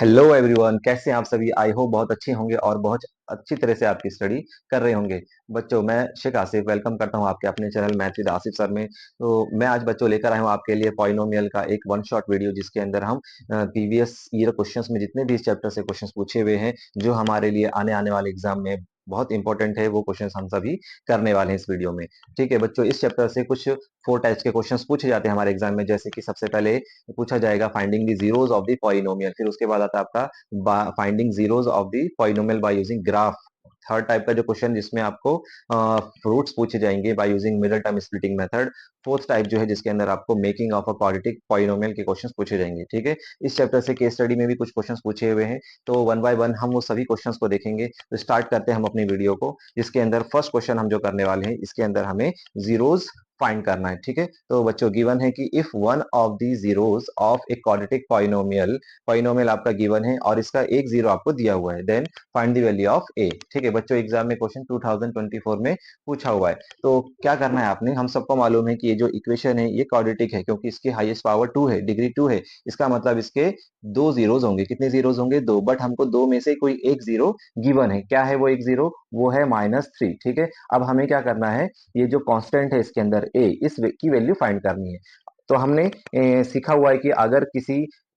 Hello everyone, कैसे हैं आप सभी। आई होप बहुत अच्छे होंगे और बहुत अच्छी तरह से आपकी स्टडी कर रहे होंगे। बच्चों, मैं शेख आसिफ वेलकम करता हूं आपके अपने channel math with Asif sir में। तो मैं आज बच्चों लेकर आया हूं आपके लिए पॉलिनोमियल का एक वन शॉट वीडियो, जिसके अंदर हम प्रीवियस ईयर क्वेश्चंस में जितने भी इस चैप्टर से क्वेश्चंस पूछे हुए हैं, जो हमारे लिए आने आने वाले एग्जाम में बहुत इंपॉर्टेंट है, वो क्वेश्चंस हम सभी करने वाले हैं इस वीडियो में। ठीक है बच्चों, इस चैप्टर से कुछ 4 टाइप्स के क्वेश्चंस पूछे जाते हैं हमारे एग्जाम में। जैसे कि सबसे पहले पूछा जाएगा finding the zeros of the polynomial, फिर उसके बाद आता है आपका finding zeros of the polynomial by using graph. Third type का जो क्वेश्चन जिसमें आपको फ्रूट्स पूछे जाएंगे by using middle term splitting method. Fourth type जो है जिसके अंदर आपको making of a quadratic polynomial के क्वेश्चंस पूछे जाएंगे। ठीक है, इस चैप्टर से केस स्टडी में भी कुछ क्वेश्चंस पूछे हुए हैं, तो वन बाय वन हम वो सभी क्वेश्चंस को देखेंगे। तो स्टार्ट करते हैं हम अपनी वीडियो को, जिसके अंदर फर्स्ट क्वेश्चन हम जो करने वाले हैं, इसके अंदर हमें जीरोस फाइंड करना है। ठीक है, तो बच्चों गिवन है कि if one of the zeros of a quadratic polynomial, polynomial आपका गिवन है और इसका एक जीरो आपको दिया हुआ है, then find the value of a. ठीक है बच्चों, एग्जाम में क्वेश्चन 2024 में पूछा हुआ है। तो क्या करना है आपने, हम सबको मालूम है कि ये जो इक्वेशन है ये क्वाड्रेटिक है, क्योंकि इसकी हाईएस्ट पावर 2 है, डिग्री 2 है। इसका मतलब इसके दो जीरोस होंगे। कितने जीरोस होंगे? दो। बट हमको दो में से कोई एक जीरो गिवन है। क्या है वो एक जीरो? वो है -3। ठीक है, अब हमें क्या करना है, ये जो कांस्टेंट है इसके अंदर ए, की वैल्यू फाइंड करनी है। तो हमने सीखा हुआ है कि अगर किसी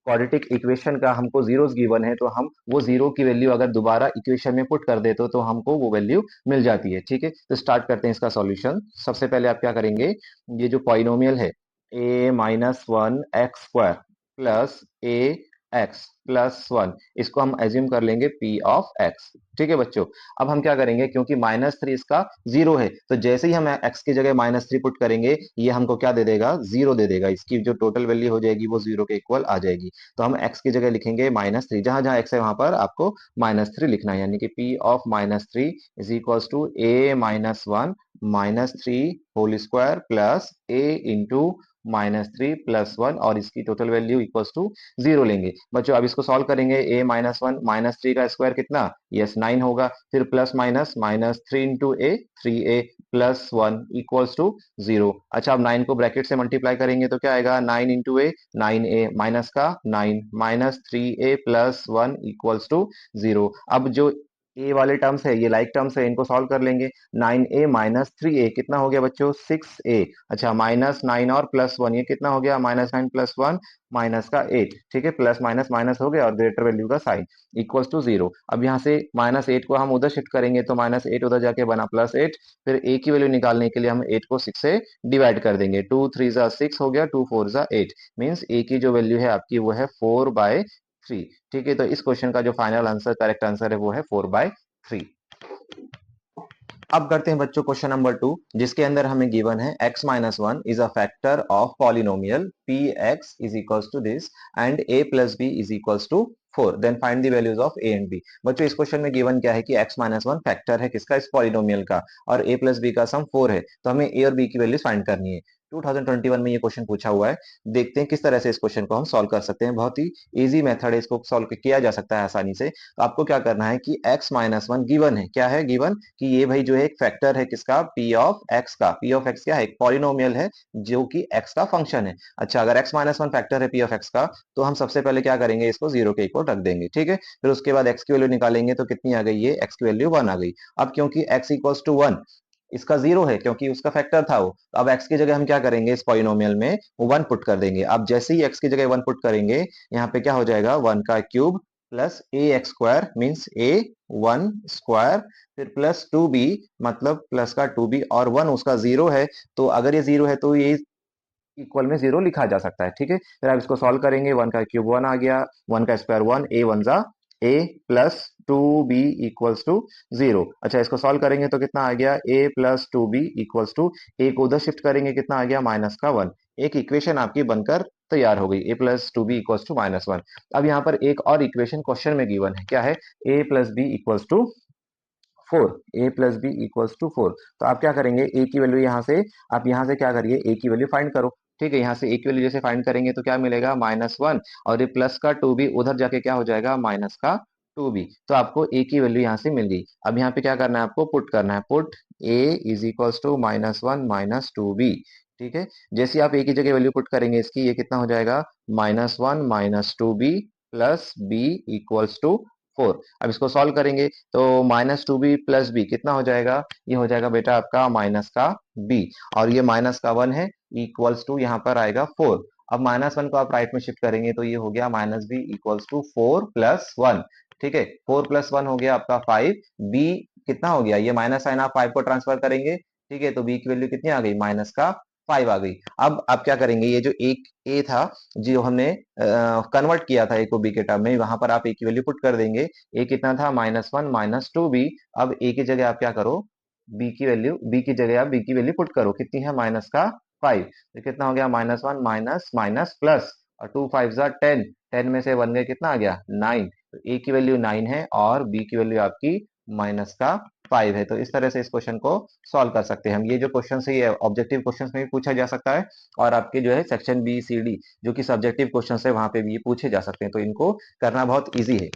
क्वाड्रेटिक इक्वेशन का हमको जीरोस गिवन है, तो हम वो जीरो की वैल्यू अगर दोबारा इक्वेशन में पुट कर देते तो हमको वो वैल्यू मिल जाती है। ठीक है, तो स्टार्ट करते हैं इसका सॉल्यूशन। सबसे पहले आप क्या करेंगे, ये जो पॉलिनोमियल है a-1 x² plus a x plus one, इसको हम एज्यूम कर लेंगे p ऑफ x। ठीक है बच्चों, अब हम क्या करेंगे, क्योंकि -3 इसका जीरो है, तो जैसे ही हम x की जगह -3 पुट करेंगे, ये हमको क्या दे देगा? जीरो दे देगा। इसकी जो टोटल वैल्यू हो जाएगी वो जीरो के इक्वल आ जाएगी। तो हम x की जगह लिखेंगे -3, जहां जहां x है वहां पर आपको -3 लिखना है, यानी कि p of -3 is equal to a-1 -3 whole square plus a into -3 plus 1, और इसकी total value equal to zero लेंगे। बच्चों अब इसको सॉल्व करेंगे, a-1 -3 का स्क्वायर कितना? यस 9 होगा। फिर plus minus -3 into a, 3a plus 1 equals to zero. अच्छा, अब 9 को ब्रैकेट से मल्टीप्लाई करेंगे तो क्या आएगा? 9 इंटू ए, 9a माइनस का 9 -3a plus 1 equals to zero. अब जो ए वाले टर्म्स है ये लाइक टर्म्स है, इनको सॉल्व कर लेंगे। 9a माइनस 3a कितना हो गया बच्चों? 6a। अच्छा, -9 और +1 ये कितना हो गया? -9 प्लस 1 माइनस का 8। ठीक है, प्लस माइनस माइनस हो गया और ग्रेटर वैल्यू का साइन इक्वल्स टू जीरो। अब यहाँ से -8 को हम उधर शिफ्ट करेंगे तो -8 उधर जाके बना +8। फिर a की वैल्यू निकालने के लिए हम 8 को 6 से डिवाइड कर देंगे। 2 3 जा 6 हो गया, 2 4 जा 8, मीन्स a की जो वैल्यू है आपकी वो है 4/3। ठीक है, तो इस क्वेश्चन का जो फाइनल आंसर, करेक्ट आंसर है वो है 4/3। अब करते हैं बच्चों क्वेश्चन नंबर 2, जिसके अंदर हमें गिवन है x-1 is a factor of polynomial px is equals to this and a plus b is equals to 4, then find the values of a and b। बच्चों इस क्वेश्चन में गिवन क्या है कि x-1 फैक्टर है किसका? इस पॉलिनोमियल का, और a प्लस b का सम 4 है, तो हमें a और b की वैल्यूज फाइंड करनी है। 2021 में ये क्वेश्चन पूछा हुआ है। देखते हैं किस तरह से इस क्वेश्चन को हम सॉल्व कर सकते हैं। बहुत ही इजी मेथड है, इसको सॉल्व किया जा सकता है आसानी से। तो आपको क्या करना है कि x-1 गिवन है। क्या है गिवन? कि ये भाई जो है एक फैक्टर है किसका? p ऑफ x का। p ऑफ x क्या है? एक पॉलिनोमियल है जो कि x का फंक्शन है। अच्छा, अगर x-1 फैक्टर है p ऑफ x का, तो हम सबसे पहले क्या करेंगे, इसको जीरो के इक्वल रख देंगे। ठीक है, फिर उसके बाद x की वैल्यू निकालेंगे तो कितनी आ गई? ये x की वैल्यू 1 आ गई। अब क्योंकि x इक्वल्स टू 1, इसका जीरो है क्योंकि उसका फैक्टर था वो, तो अब x की जगह हम क्या करेंगे, इस पॉलिनोमियल में 1 पुट कर देंगे। अब जैसे ही x की जगह 1 पुट करेंगे, यहाँ पे क्या हो जाएगा? 1 का cube plus a x square means a1 square, फिर प्लस 2b मतलब प्लस का 2b, और 1 उसका जीरो है, तो अगर ये जीरो है तो ये इक्वल में जीरो लिखा जा सकता है। ठीक है, फिर आप इसको सॉल्व करेंगे, 1 का क्यूब 1 आ गया, 1 का स्क्वायर 1, a1 जा a plus 2b equals to zero. अच्छा, इसको सॉल्व करेंगे तो कितना आ गया? a plus 2b equals to, a को उधर शिफ्ट करेंगे, कितना आ गया? माइनस का 1। एक इक्वेशन आपकी बनकर तैयार हो गई, a plus 2b equals to -1। अब यहाँ पर एक और इक्वेशन क्वेश्चन में गिवन है, क्या है? a plus b equals to 4, a plus b equals to 4। तो आप क्या करेंगे, a की वैल्यू यहाँ से, आप यहाँ से क्या करिए, a की वैल्यू फाइंड करो। ठीक है, यहाँ से a की वैल्यू जैसे फाइंड करेंगे तो क्या मिलेगा? -1, और ये प्लस का 2b उधर जाके क्या हो जाएगा? माइनस का 2b। तो आपको a की वैल्यू यहाँ से मिल गई। अब यहाँ पे क्या करना है आपको? पुट करना है, put a is equals to -1 -2b। ठीक है, जैसे आप a की जगह वैल्यू पुट करेंगे इसकी, ये कितना हो जाएगा? -1 -2b plus b equals to 4। अब इसको सॉल्व करेंगे तो -2b प्लस बी कितना हो जाएगा, ये हो जाएगा बेटा आपका माइनस का b, और ये माइनस का 1 है, इक्वल्स टू यहाँ पर आएगा 4। अब -1 को आप राइट में शिफ्ट करेंगे तो ये हो गया -b इक्वल्स टू 4 प्लस 1। ठीक है, 4 प्लस 1 हो गया आपका 5। b कितना हो गया, ये माइनस साइन आप 5 को ट्रांसफर करेंगे, ठीक है, तो b की वैल्यू कितनी आ गई, माइनस का 5 आ गई। अब आप क्या करेंगे, ये जो एक a था जो हमने कन्वर्ट किया था a को b के टर्म में, वहां पर आप a की वैल्यू पुट कर देंगे। a कितना था, -1 -2b। अब a की जगह आप क्या करो, b की जगह आप b की वैल्यू पुट करो, कितनी है, माइनस का 5। तो कितना हो गया, -1 माइनस माइनस प्लस, और 2 5 जा 10, 10 में से 1 गया, कितना आ गया, 9। तो a की वैल्यू 9 है और b की वैल्यू आपकी माइनस का 5 है। तो इस तरह से इस क्वेश्चन को सॉल्व कर सकते हैं हम। ये जो क्वेश्चन है ये ऑब्जेक्टिव क्वेश्चन में भी पूछा जा सकता है, और आपके जो है सेक्शन बी सी डी जो कि सब्जेक्टिव क्वेश्चन है वहां पे भी ये पूछे जा सकते हैं, तो इनको करना बहुत ईजी है।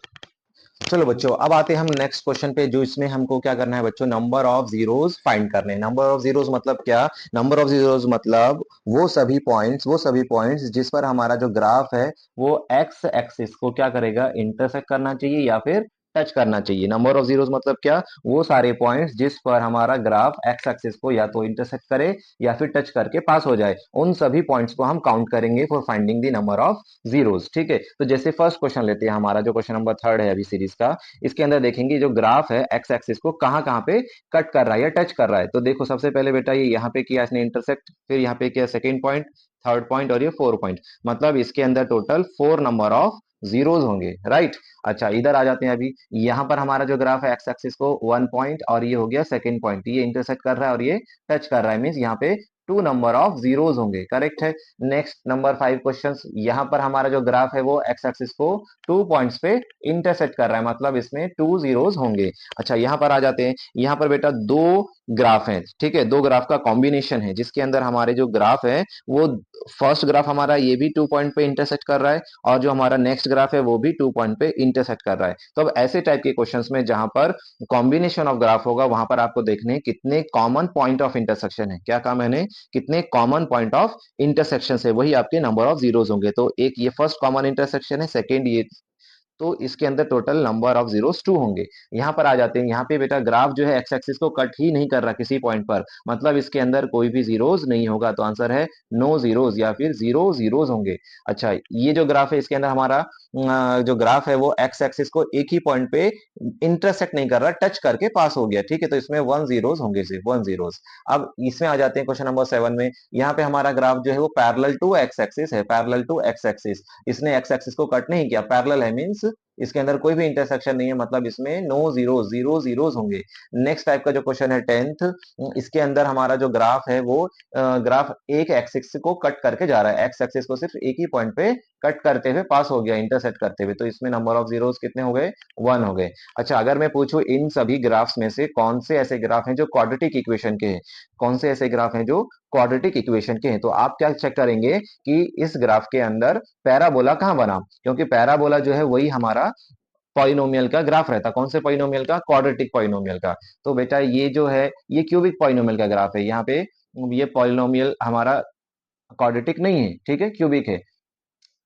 चलो बच्चों, अब आते हैं हम नेक्स्ट क्वेश्चन पे, जो इसमें हमको क्या करना है बच्चों, नंबर ऑफ जीरोस फाइंड करने हैं। नंबर ऑफ जीरोस मतलब क्या, नंबर ऑफ जीरोस मतलब वो सभी पॉइंट्स जिस पर हमारा जो ग्राफ है वो एक्स एक्सिस को क्या करेगा, इंटरसेक्ट करना चाहिए या फिर टच करना चाहिए। नंबर ऑफ जीरोस मतलब क्या, वो सारे पॉइंट्स जिस पर हमारा ग्राफ एक्स एक्सिस को या तो इंटरसेक्ट करे या फिर टच करके पास हो जाए, उन सभी पॉइंट्स को हम काउंट करेंगे for finding the number of zeros. ठीक है, तो जैसे फर्स्ट क्वेश्चन लेते हैं, हमारा जो क्वेश्चन नंबर 3 है अभी सीरीज का, इसके अंदर देखेंगे जो ग्राफ है एक्स एक्सिस को कहाँ कहाँ पे कट कर रहा है या टच कर रहा है। तो देखो सबसे पहले बेटा ये यहाँ पे किया इसने इंटरसेक्ट, फिर यहाँ पे किया सेकेंड पॉइंट, थर्ड पॉइंट और ये 4 पॉइंट, मतलब इसके अंदर टोटल 4 नंबर ऑफ जीरोज होंगे, राइट। अच्छा इधर आ जाते हैं, अभी यहाँ पर हमारा जो ग्राफ है एक्स एक्सिस को 1 पॉइंट और ये हो गया सेकेंड पॉइंट, ये इंटरसेक्ट कर रहा है और ये टच कर रहा है, मीन्स यहाँ पे 2 नंबर ऑफ जीरोज होंगे, करेक्ट है। नेक्स्ट नंबर 5 क्वेश्चन, यहाँ पर हमारा जो ग्राफ है वो एक्स एक्सिस को 2 पॉइंट्स पे इंटरसेक्ट कर रहा है, मतलब इसमें 2 जीरोज होंगे। अच्छा यहाँ पर आ जाते हैं, यहाँ पर बेटा दो ग्राफ हैं, ठीक है, दो ग्राफ का कॉम्बिनेशन है, जिसके अंदर हमारे जो ग्राफ है वो फर्स्ट ग्राफ हमारा ये भी 2 पॉइंट पे इंटरसेक्ट कर रहा है, और जो हमारा नेक्स्ट ग्राफ है वो भी 2 पॉइंट पे इंटरसेक्ट कर रहा है। तो अब ऐसे टाइप के क्वेश्चंस में जहां पर कॉम्बिनेशन ऑफ ग्राफ होगा, वहां पर आपको देखने हैं कितने कॉमन पॉइंट ऑफ इंटरसेक्शन है, क्या काम है, कितने कॉमन पॉइंट ऑफ इंटरसेक्शन है, वही आपके नंबर ऑफ जीरोज होंगे। तो एक ये फर्स्ट कॉमन इंटरसेक्शन है, सेकेंड ये, तो इसके अंदर टोटल नंबर ऑफ जीरोस 2 होंगे। यहाँ पर आ जाते हैं, यहाँ पे बेटा ग्राफ जो है एक्स एक्सिस को कट ही नहीं कर रहा किसी पॉइंट पर, मतलब इसके अंदर कोई भी जीरोस नहीं होगा, तो आंसर है नो जीरोस या फिर जीरो जीरोस होंगे। अच्छा ये जो ग्राफ है इसके अंदर हमारा जो ग्राफ है वो एक्स एक्सिस को एक ही पॉइंट पे इंटरसेक्ट नहीं कर रहा, टच करके पास हो गया, ठीक है, तो इसमें 1 जीरोस होंगे, सिर्फ 1 जीरोस। अब इसमें आ जाते हैं क्वेश्चन नंबर 7 में, यहाँ पे हमारा ग्राफ जो है वो पैरेलल टू एक्स एक्सिस है, पैरेलल टू एक्स एक्सिस, इसने एक्स एक्सिस को कट नहीं किया, पैरेलल है, मींस इसके अंदर कोई भी इंटरसेक्शन नहीं है, मतलब इसमें नो जीरो, जीरो जीरोस होंगे। नेक्स्ट टाइप का जो क्वेश्चन है 10th, इसके अंदर हमारा जो ग्राफ है वो ग्राफ एक एक्सिस को कट करके जा रहा है, एक्स एक्सिस को सिर्फ एक ही पॉइंट पे कट करते हुए पास हो गया, इंटरसेक्ट करते हुए, तो इसमें नंबर ऑफ जीरोस कितने हो गए, 1 हो गए। अच्छा अगर मैं पूछूं इन सभी ग्राफ्स में से कौन से ऐसे ग्राफ हैं जो क्वाड्रेटिक इक्वेशन के हैं, कौन से ऐसे ग्राफ हैं जो क्वाड्रेटिक इक्वेशन के हैं, तो आप क्या चेक करेंगे कि इस ग्राफ के अंदर पैराबोला कहां बना, क्योंकि पैराबोला जो है वही हमारा पॉलिनोमियल का ग्राफ रहता, कौन से पॉलिनोमियल का, क्वाड्रेटिक पॉलिनोमियल का। तो बेटा ये जो है ये क्यूबिक पॉलिनोमियल का ग्राफ है, यहाँ पे ये पॉलिनोमियल हमारा क्वाड्रेटिक नहीं है, ठीक है, क्यूबिक है।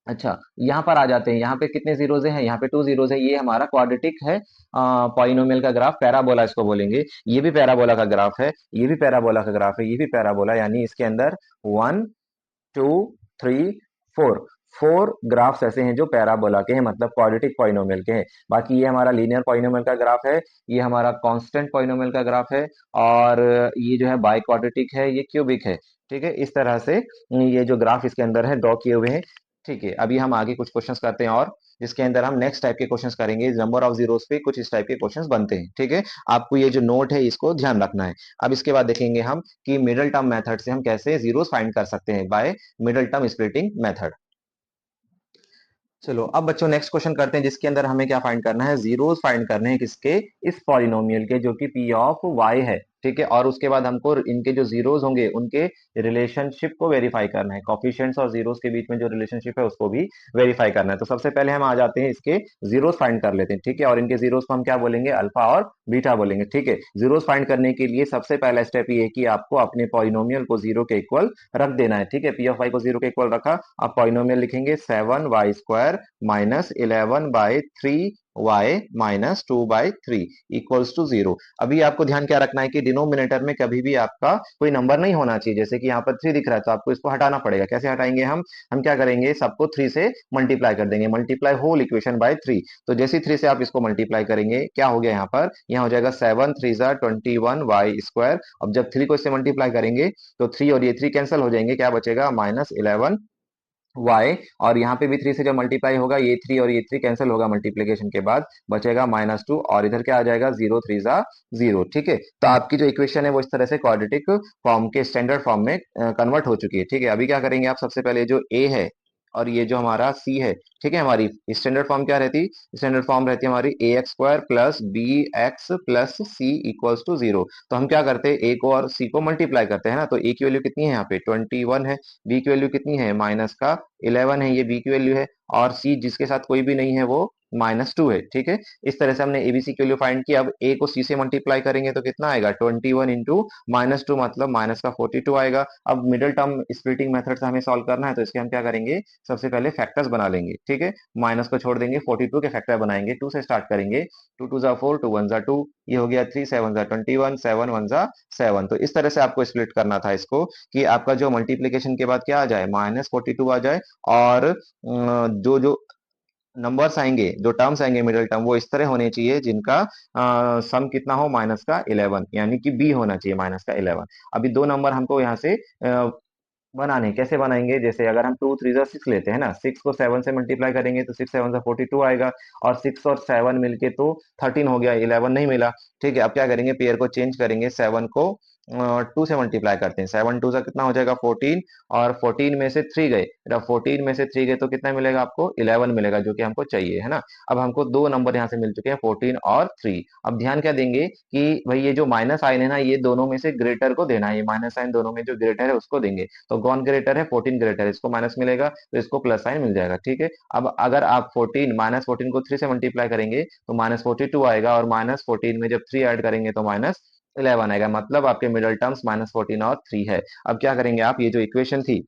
अच्छा यहाँ पर आ जाते हैं, यहाँ पे कितने जीरोज हैं, यहाँ पे 2 जीरोज है, ये हमारा क्वाड्रेटिक है पॉलिनोमियल का ग्राफ, पैराबोला इसको बोलेंगे, ये भी पैराबोला का ग्राफ है, ये भी पैराबोला का ग्राफ है, ये भी पैराबोला, यानी इसके अंदर 1 2 3 4 4 ग्राफ्स ऐसे हैं जो पैराबोला के हैं, मतलब क्वाड्रेटिक पॉलिनोमियल के हैं। बाकी ये हमारा लीनियर पॉलिनोमियल का ग्राफ है, ये हमारा कांस्टेंट पॉलिनोमियल का ग्राफ है, और ये जो है बाई क्वाड्रेटिक है, ये क्यूबिक है। ठीक है, इस तरह से ये जो ग्राफ इसके अंदर है ड्रॉ किए हुए हैं। ठीक है, अभी हम आगे कुछ क्वेश्चंस करते हैं, और जिसके अंदर हम नेक्स्ट टाइप के क्वेश्चंस करेंगे, नंबर ऑफ जीरोस पे कुछ इस टाइप के क्वेश्चंस बनते हैं, ठीक है। आपको ये जो नोट है इसको ध्यान रखना है। अब इसके बाद देखेंगे हम कि मिडिल टर्म मेथड से हम कैसे जीरोस फाइंड कर सकते हैं, by middle term splitting method. चलो अब बच्चों नेक्स्ट क्वेश्चन करते हैं, जिसके अंदर हमें क्या फाइंड करना है, जीरोस फाइंड करने हैं, किसके, इस पॉलिनोमियल के, जो कि पी ऑफ वाई है। ठीक है, और उसके बाद हमको इनके जो जीरोस होंगे उनके रिलेशनशिप को वेरीफाई करना है, कोफिशिएंट्स और जीरोस के बीच में जो रिलेशनशिप है उसको भी वेरीफाई करना है। तो सबसे पहले हम आ जाते हैं इसके जीरोस फाइंड कर लेते हैं, ठीक है, और इनके जीरोस को हम क्या बोलेंगे, अल्फा और बीटा बोलेंगे, ठीक है। जीरोस फाइंड करने के लिए सबसे पहला स्टेप ये है कि आपको अपने पॉलिनोमियल को जीरो के इक्वल रख देना है, ठीक है। पी ऑफ वाई को जीरो के इक्वल रखा, आप पॉलिनोमियल लिखेंगे 7y² minus 11/3 y minus 2/3 equals to zero. अभी आपको ध्यान क्या रखना है कि डिनोमिनेटर में कभी भी आपका कोई नंबर नहीं होना चाहिए, जैसे कि यहाँ पर 3 दिख रहा है तो आपको इसको हटाना पड़ेगा। कैसे हटाएंगे हम क्या करेंगे, सबको 3 से मल्टीप्लाई कर देंगे, मल्टीप्लाई होल इक्वेशन बाय 3। तो जैसे 3 से आप इसको मल्टीप्लाई करेंगे क्या हो गया, यहाँ पर यहाँ हो जाएगा 7 3 21y²। अब जब 3 को इससे मल्टीप्लाई करेंगे तो 3 और ये 3 कैंसिल हो जाएंगे, क्या बचेगा -11 y, और यहाँ पे भी 3 से जब मल्टीप्लाई होगा ये 3 और ये 3 कैंसिल होगा मल्टीप्लीकेशन के बाद, बचेगा -2, और इधर क्या आ जाएगा 0 3 0, ठीक है। तो आपकी जो इक्वेशन है वो इस तरह से क्वाड्रेटिक फॉर्म के स्टैंडर्ड फॉर्म में कन्वर्ट हो चुकी है, ठीक है। अभी क्या करेंगे आप, सबसे पहले जो a है और ये जो हमारा c है, ठीक है, हमारी स्टैंडर्ड फॉर्म क्या रहती, स्टैंडर्ड फॉर्म रहती है हमारी ax² plus bx plus c equals to 0। तो हम क्या करते हैं, a को और c को मल्टीप्लाई करते हैं ना, तो a की वैल्यू कितनी है यहाँ पे 21 है, b की वैल्यू कितनी है माइनस का 11 है, ये b की वैल्यू है, और c जिसके साथ कोई भी नहीं है वो -2 है, ठीक है। इस तरह से हमने एबीसी की वैल्यू फाइंड की। अब a को c से मल्टीप्लाई करेंगे तो कितना आएगा 21 इंटू -2 मतलब माइनस का 42 आएगा। अब मिडिल टर्म स्प्लिटिंग मेथड से हमें सॉल्व करना है, तो इसके हम क्या करेंगे, सबसे पहले फैक्टर्स बना लेंगे, ठीक है। माइनस को छोड़ देंगे, 42 के फैक्टर बनाएंगे, 2 से स्टार्ट करेंगे, 2 2 जा 4, 2 1 जा 2, ये हो गया 3 7 जा 21, 7 1 जा 7। तो इस तरह से आपको स्प्लिट करना था इसको, कि आपका जो मल्टीप्लीकेशन के बाद क्या आ जाए -42 आ जाए, और जो जो नंबर्स आएंगे, जो टर्म्स आएंगे मिडिल टर्म, वो इस तरह होने चाहिए जिनका सम कितना हो -11, यानी कि बी होना चाहिए -11। अभी दो नंबर हमको यहाँ से बनाने, कैसे बनाएंगे, जैसे अगर हम 2 3 6 लेते हैं ना, 6 को 7 से मल्टीप्लाई करेंगे तो 6 7 42 आएगा, और 6 और 7 मिलके तो 13 हो गया, 11 नहीं मिला, ठीक है। अब क्या करेंगे, पेयर को चेंज करेंगे, 7 को 2 से मल्टीप्लाई करते हैं, 7 2 से कितना हो जाएगा 14, और 14 में से 3 गए, जब 14 में से 3 गए तो कितना मिलेगा आपको 11 मिलेगा, जो कि हमको चाहिए, है ना। अब हमको दो नंबर यहाँ से मिल चुके हैं 14 और 3। अब ध्यान क्या देंगे कि भाई ये जो माइनस साइन है ना, ये दोनों में से ग्रेटर को देना है, ये माइनस साइन दोनों में जो ग्रेटर है उसको देंगे। तो कौन ग्रेटर है, 14 ग्रेटर है, इसको माइनस मिलेगा तो इसको प्लस साइन मिल जाएगा, ठीक है। अब अगर आप 14 -14 को 3 से मल्टीप्लाई करेंगे तो -42 आएगा, और -14 में जब 3 ऐड करेंगे तो -11 आएगा, मतलब आपके मिडल टर्म्स -14 और 3 है। अब क्या करेंगे आप, ये जो इक्वेशन थी,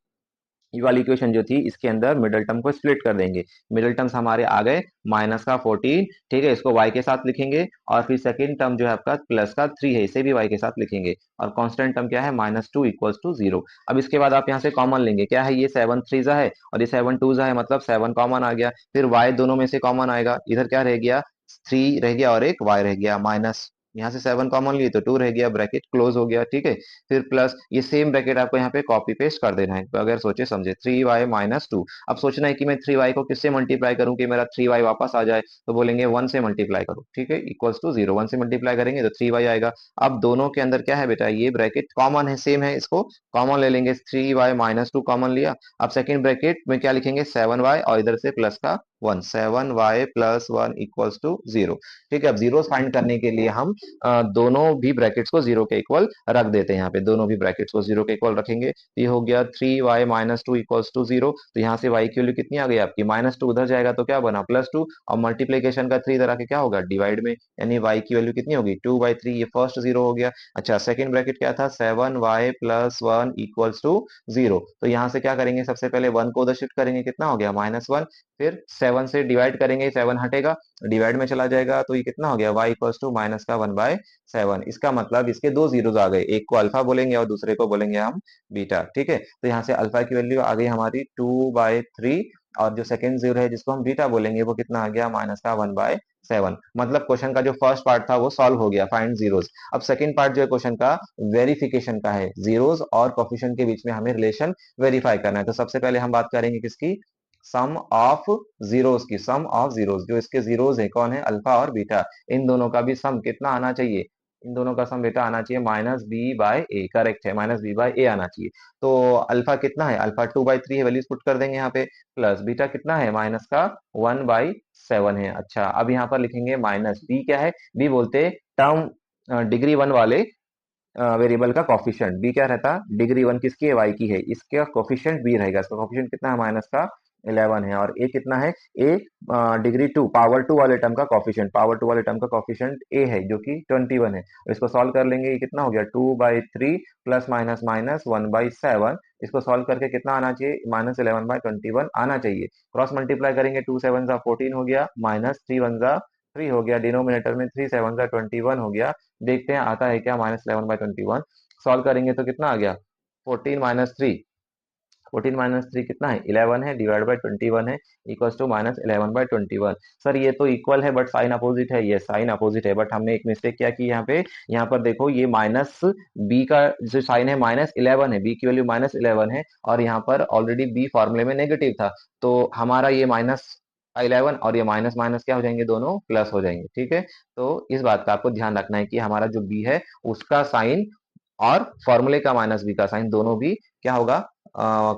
ये वाली इक्वेशन जो थी इसके अंदर मिडल टर्म को स्प्लिट कर देंगे। मिडल टर्म्स हमारे आ गए माइनस का 14, ठीक है, इसको y के साथ लिखेंगे, और फिर सेकंड टर्म जो है आपका प्लस का 3 है, इसे भी y के साथ लिखेंगे, और कांस्टेंट टर्म क्या है -2 इक्वल्स टू 0। अब इसके बाद आप यहाँ से कॉमन लेंगे, क्या है, ये 7 3 है और ये 7 2 है, मतलब 7 कॉमन आ गया, फिर y दोनों में से कॉमन आएगा, इधर क्या रह गया 3 रह गया और एक y रह गया, माइनस यहाँ से 7 कॉमन लिए तो 2 रह गया, ब्रैकेट क्लोज हो गया, ठीक है। फिर प्लस ये सेम ब्रैकेट आपको यहाँ पे कॉपी पेस्ट कर देना है, तो अगर सोचे समझे 3y -2। अब सोचना है कि मैं 3y को किससे मल्टीप्लाई करूं कि मेरा 3y वापस आ जाए, तो बोलेंगे 1 से मल्टीप्लाई करो, ठीक है, इक्वल्स टू 0, 1 से मल्टीप्लाई करेंगे तो 3y आएगा। अब दोनों के अंदर क्या है बेटा, ये ब्रैकेट कॉमन है, सेम है, इसको कॉमन ले लेंगे, 3y -2 कॉमन लिया। अब सेकेंड ब्रैकेट में क्या लिखेंगे 7y, और इधर से प्लस का 1, 7y + 1 इक्वल्स टू 0, ठीक है। अब जीरो फाइंड करने के लिए हम दोनों भी ब्रैकेट्स को 0 के इक्वल रख देते हैं, यहाँ पे दोनों भी ब्रैकेट्स को 0 के इक्वल रखेंगे, तो ये हो गया 3y -2 इक्वल्स टू 0। तो यहाँ से y की वैल्यू कितनी आ गई आपकी, -2 उधर जाएगा तो क्या बना +2, और मल्टीप्लीकेशन का 3 इधर आके क्या होगा डिवाइड में, यानी y की वैल्यू कितनी होगी 2/3, ये फर्स्ट 0 हो गया। अच्छा, सेकंड ब्रैकेट क्या था 7y + 1 इक्वल्स टू 0। तो यहाँ से क्या करेंगे, सबसे पहले 1 को उधर शिफ्ट करेंगे, कितना हो गया -1, फिर 7 से डिवाइड करेंगे, 7 हटेगा, डिवाइड में चला जाएगा, तो ये कितना हो गया y इक्वल्स टू -1/7। इसका मतलब इसके दो जीरोस आ गए, एक को अल्फा बोलेंगे और दूसरे को बोलेंगे हम बीटा, ठीक है। तो यहाँ से अल्फा की वैल्यू आ गई हमारी 2/3, और जो सेकंड जीरो है जिसको हम बीटा बोलेंगे वो कितना आ गया -1/7। मतलब क्वेश्चन का जो फर्स्ट पार्ट था वो सॉल्व हो गया, फाइंड जीरोस। अब सेकंड पार्ट जो है क्वेश्चन का वेरिफिकेशन का है, जीरोस और कोफिशिएंट के बीच में हमें रिलेशन वेरीफाई करना है। तो सबसे पहले हम बात करेंगे किसकी, सम ऑफ जीरोस की, सम ऑफ जीरोस, जो इसके जीरोस है कौन है अल्फा और बीटा, इन दोनों का भी सम कितना आना चाहिए, इन दोनों का सम बेटा आना चाहिए -b/a, करेक्ट है, -b/a आना चाहिए। तो अल्फा कितना है, अल्फा 2/3 है, वैल्यूज पुट कर देंगे यहाँ पे, प्लस बीटा कितना है माइनस का 1/7 है। अच्छा, अब यहाँ पर लिखेंगे माइनस बी, क्या है बी बोलते टर्म डिग्री 1 वाले वेरिएबल का कोफिशिएंट बी क्या रहता, डिग्री वन किसकी है, वाई की है, इसका कोफिशिएंट बी रहेगा, इसका कोफिशिएंट कितना है, माइनस का 11 है, और ए कितना है, ए डिग्री टू पावर टू वाले टर्म का कोफिशिएंट, पावर टू वाले टर्म का कोफिशिएंट ए है जो कि 21 है। इसको सॉल्व कर लेंगे, ये कितना हो गया, 2/3 प्लस माइनस माइनस 1/7, इसको सॉल्व करके कितना आना चाहिए, -11/21 आना चाहिए। क्रॉस मल्टीप्लाई करेंगे, 2 7 14 हो गया, -3 1 3 हो गया, डिनोमिनेटर में 3 7 21 हो गया। देखते हैं आता है क्या, -11/21 सॉल्व करेंगे तो कितना आ गया, 14 - 3, 14 - 3 कितना है, 11 है, डिवाइड बाय 21 है, इक्वल्स टू -11/21। सर ये तो इक्वल है बट साइन अपोजिट है, ये साइन अपोजिट है, बट हमने एक मिस्टेक क्या की यहाँ पे, यहाँ पर देखो ये माइनस बी का जो साइन है -11 है, बी की वैल्यू -11 है, और यहाँ पर ऑलरेडी बी फॉर्मूले में नेगेटिव था, तो हमारा ये -11 और ये माइनस माइनस क्या हो जाएंगे, दोनों प्लस हो जाएंगे, ठीक है। तो इस बात का आपको ध्यान रखना है कि हमारा जो बी है उसका साइन और फॉर्मूले का माइनस बी का साइन दोनों भी क्या होगा,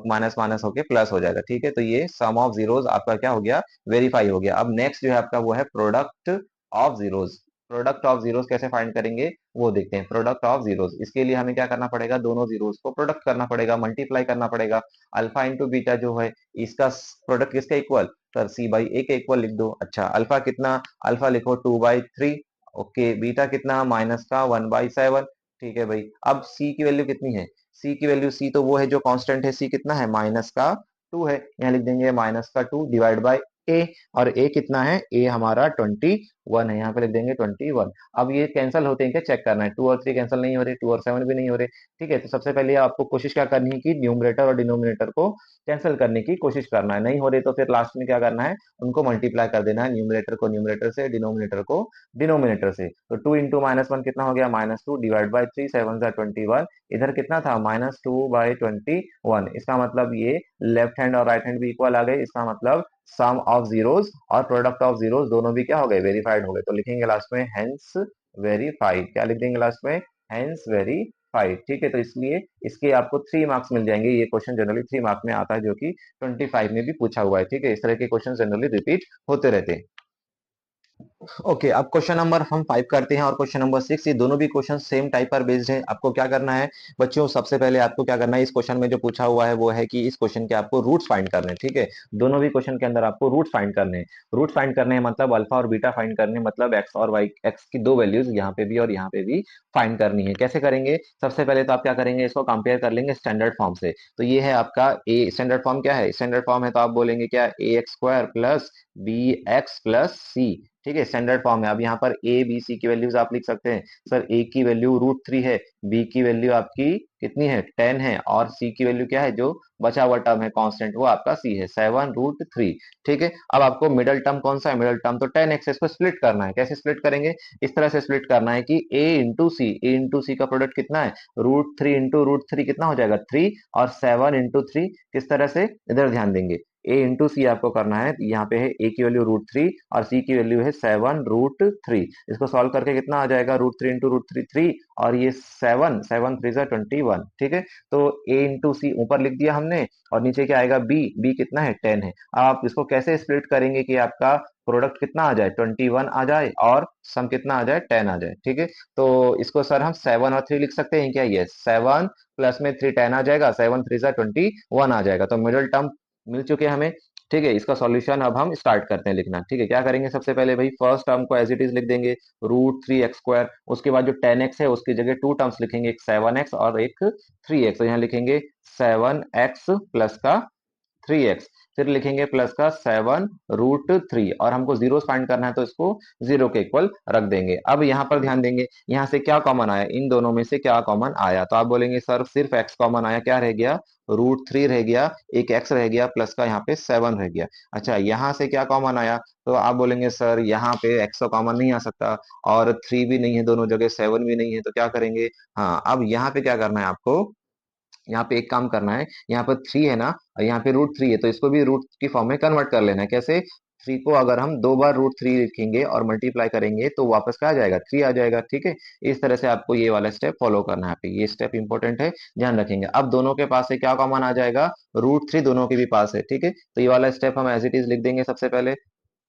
माइनस माइनस होके प्लस हो जाएगा, ठीक है। तो ये सम ऑफ जीरोस आपका क्या हो गया, वेरीफाई हो गया। अब नेक्स्ट जो है आपका वो है product of zeros. Product of zeros कैसे फाइंड करेंगे वो देखते हैं। प्रोडक्ट ऑफ जीरोस, इसके लिए हमें क्या करना पड़ेगा, दोनों जीरोस को प्रोडक्ट करना पड़ेगा, मल्टीप्लाई करना पड़ेगा। अल्फा इंटू बीटा जो है इसका प्रोडक्ट किसका इक्वल, सर C/A के इक्वल लिख दो। अच्छा अल्फा कितना, अल्फा लिखो 2/3, ओके, बीटा कितना, माइनस का 1/7, ठीक है भाई। अब सी की वैल्यू कितनी है, सी की वैल्यू, सी तो वो है जो कांस्टेंट है, सी कितना है, -2 है, यहाँ लिख देंगे -2 डिवाइड बाय ए, और ए कितना है, ए हमारा 21 है, यहाँ पे लिख देंगे 21। अब ये कैंसिल होते हैं क्या, चेक करना है, 2 और 3 कैंसिल नहीं हो रहे, 2 और 7 भी नहीं हो रहे, ठीक है। तो सबसे पहले आपको कोशिश क्या करनी है कि न्यूमरेटर और डिनोमिनेटर को कैंसिल करने की कोशिश करना है, नहीं हो रहे तो फिर लास्ट में क्या करना है, उनको मल्टीप्लाई कर देना है, न्यूमरेटर को न्यूमरेटर से, डिनोमिनेटर को डिनोमिनेटर से। तो 2 इंटू -1 कितना हो गया, -2 डिवाइड बाई 3 7 21, इधर कितना था, -2/21। इसका मतलब ये लेफ्ट हैंड और राइट हैंड भी इक्वल आ गए, इसका मतलब सम ऑफ जीरोस और प्रोडक्ट ऑफ जीरोस दोनों भी क्या हो गए, वेरीफाइड हो गए। तो लिखेंगे लास्ट में हेंस वेरीफाइड, क्या लिख देंगे लास्ट में, हेंस वेरीफाइड, ठीक है। तो इसलिए इसके आपको 3 मार्क्स मिल जाएंगे, ये क्वेश्चन जनरली 3 मार्क में आता है जो कि 25 में भी पूछा हुआ है, ठीक है। इस तरह के क्वेश्चन जनरली रिपीट होते रहते हैं। ओके अब क्वेश्चन नंबर हम 5 करते हैं और क्वेश्चन नंबर 6, ये दोनों भी क्वेश्चन सेम टाइप पर बेस्ड है। आपको क्या करना है बच्चों, सबसे पहले आपको क्या करना है, इस क्वेश्चन में जो पूछा हुआ है वो है कि इस क्वेश्चन के आपको रूट्स फाइंड करने हैं, ठीक है। दोनों भी क्वेश्चन के अंदर आपको रूट फाइंड करने हैं। रूट फाइंड करने हैं मतलब अल्फा और बीटा फाइंड करने हैं, मतलब एक्स और वाई, एक्स की दो वैल्यूज यहाँ पे भी और यहाँ पे भी फाइंड करनी है। कैसे करेंगे, सबसे पहले तो आप क्या करेंगे, इसको कंपेयर कर लेंगे स्टैंडर्ड फॉर्म से। तो ये है आपका ए, स्टैंडर्ड फॉर्म क्या है, स्टैंडर्ड फॉर्म है तो आप बोलेंगे क्या, ax² plus bx plus c, ठीक है, स्टैंडर्ड फॉर्म है। अब यहाँ पर ए बी सी की वैल्यूज आप लिख सकते हैं, सर ए की वैल्यू √3 है, बी की वैल्यू आपकी कितनी है 10 है, और सी की वैल्यू क्या है, जो बचा हुआ टर्म है कांस्टेंट वो आपका सी है 7√3, ठीक है। अब आपको मिडल टर्म कौन सा है, मिडल टर्म तो 10x, इसको स्प्लिट करना है। कैसे स्प्लिट करेंगे, इस तरह से स्प्लिट करना है कि a into c, a into c का प्रोडक्ट कितना है, √3 इंटू √3 कितना हो जाएगा 3, और 7 इंटू 3 किस तरह से, इधर ध्यान देंगे, ए इंटू सी आपको करना है, यहाँ पे है ए की वैल्यू √3 और सी की वैल्यू है 7√3। इसको सॉल्व करके कितना आ जाएगा, √3 इंटू √3 3, और ये 7 7 3 21, ठीक है। तो ए इंटू सी ऊपर लिख दिया हमने, और नीचे क्या आएगा, बी, बी कितना है 10 है। अब आप इसको कैसे स्प्लिट करेंगे कि आपका प्रोडक्ट कितना आ जाए, 21 आ जाए और सम कितना आ जाए, 10 आ जाए, ठीक है। तो इसको सर हम 7 और 3 लिख सकते हैं क्या, ये 7 प्लस में 3 10 आ जाएगा, 7 3 21 आ जाएगा। तो मिडिल टर्म मिल चुके हैं हमें, ठीक है। इसका सॉल्यूशन अब हम स्टार्ट करते हैं लिखना, ठीक है। क्या करेंगे, सबसे पहले भाई फर्स्ट टर्म को एज इट इज लिख देंगे √3x², उसके बाद जो 10x है उसकी जगह टू टर्म्स लिखेंगे, एक 7x और एक 3x, तो यहाँ लिखेंगे 7x प्लस का 3x, फिर लिखेंगे प्लस का 7√3, और हमको जीरो फाइंड करना है तो इसको जीरो के इक्वल रख देंगे। अब यहाँ पर ध्यान देंगे, यहाँ से क्या कॉमन आया, इन दोनों में से क्या कॉमन आया, तो आप बोलेंगे सर सिर्फ x कॉमन आया, क्या रह गया, √3 रह गया, एक x रह गया, प्लस का यहाँ पे 7 रह गया। अच्छा यहाँ से क्या कॉमन आया, तो आप बोलेंगे सर यहाँ पे x तो कॉमन नहीं आ सकता, और 3 भी नहीं है दोनों जगह, 7 भी नहीं है, तो क्या करेंगे, हाँ अब यहाँ पे क्या करना है आपको, यहाँ पे एक काम करना है, यहाँ पर 3 है ना, और यहाँ पे √3 है, तो इसको भी रूट की फॉर्म में कन्वर्ट कर लेना है। कैसे, 3 को अगर हम दो बार √3 लिखेंगे और मल्टीप्लाई करेंगे तो वापस क्या आ जाएगा, 3 आ जाएगा, ठीक है। इस तरह से आपको ये वाला स्टेप फॉलो करना है, ये स्टेप इंपॉर्टेंट है, ध्यान रखेंगे। अब दोनों के पास से क्या कॉमन आ जाएगा, √3 दोनों के भी पास है, ठीक है। तो ये वाला स्टेप हम एज इट इज लिख देंगे, सबसे पहले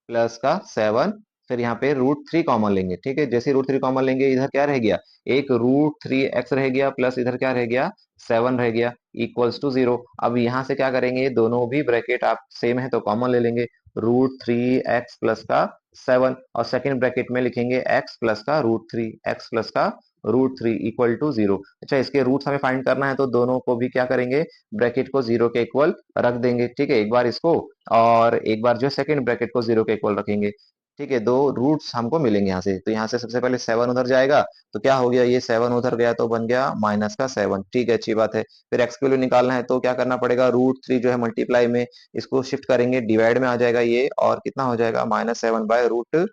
प्लस का 7 फिर यहाँ पे √3 कॉमन लेंगे, ठीक है। जैसे √3 कॉमन लेंगे इधर क्या रह गया, एक √3x रह गया, प्लस इधर क्या रह गया 7 रह गया, इक्वल्स टू 0। अब यहाँ से क्या करेंगे, दोनों भी ब्रैकेट आप सेम है तो कॉमन ले लेंगे, √3x प्लस का 7, और सेकंड ब्रैकेट में लिखेंगे x प्लस का √3, x प्लस का √3 इक्वल टू 0। अच्छा, इसके रूट्स हमें फाइंड करना है तो दोनों को भी क्या करेंगे, ब्रैकेट को 0 के इक्वल रख देंगे, ठीक है। एक बार इसको और एक बार जो सेकंड ब्रैकेट को 0 के इक्वल रखेंगे, ठीक है। दो रूट्स हमको मिलेंगे यहाँ से, तो यहाँ से सबसे पहले 7 उधर जाएगा, तो क्या हो गया, ये 7 उधर गया तो बन गया -7, ठीक है, अच्छी बात है। फिर एक्स की वैल्यू निकालना है तो क्या करना पड़ेगा, √3 जो है मल्टीप्लाई में इसको शिफ्ट करेंगे, डिवाइड में आ जाएगा ये, और कितना हो जाएगा -7/√3।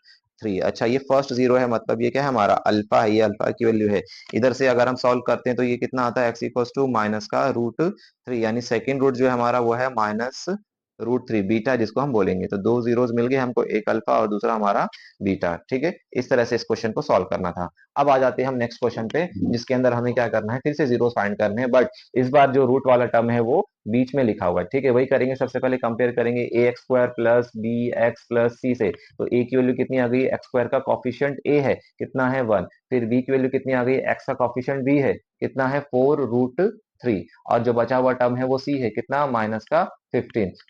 अच्छा, ये फर्स्ट जीरो है, मतलब ये क्या है, हमारा अल्फा है, ये अल्फा की वैल्यू है। इधर से अगर हम सॉल्व करते हैं तो ये कितना आता है, x इक्वल टू माइनस का √3, यानी सेकेंड रूट जो है हमारा वो है -√3 बीटा जिसको हम बोलेंगे। तो दो जीरोस मिल गए हमको, एक अल्फा और दूसरा हमारा बीटा, ठीक है। इस तरह से इस क्वेश्चन को सॉल्व करना था। अब आ जाते हैं हम नेक्स्ट क्वेश्चन पे, जिसके अंदर हमें क्या करना है, फिर से जीरोस फाइंड करने हैं, बट इस बार जो रूट वाला टर्म है वो बीच में लिखा हुआ है, ठीक है। वही करेंगे, सबसे पहले कंपेयर करेंगे ax² plus bx plus c से। तो a की वैल्यू कितनी आ गई, x² का कॉफिशिएंट a है, कितना है 1। फिर b की वैल्यू कितनी आ गई, x का कॉफिशिएंट b है, कितना है 4√3, और जो बचा हुआ टर्म है वो c है, कितना -15।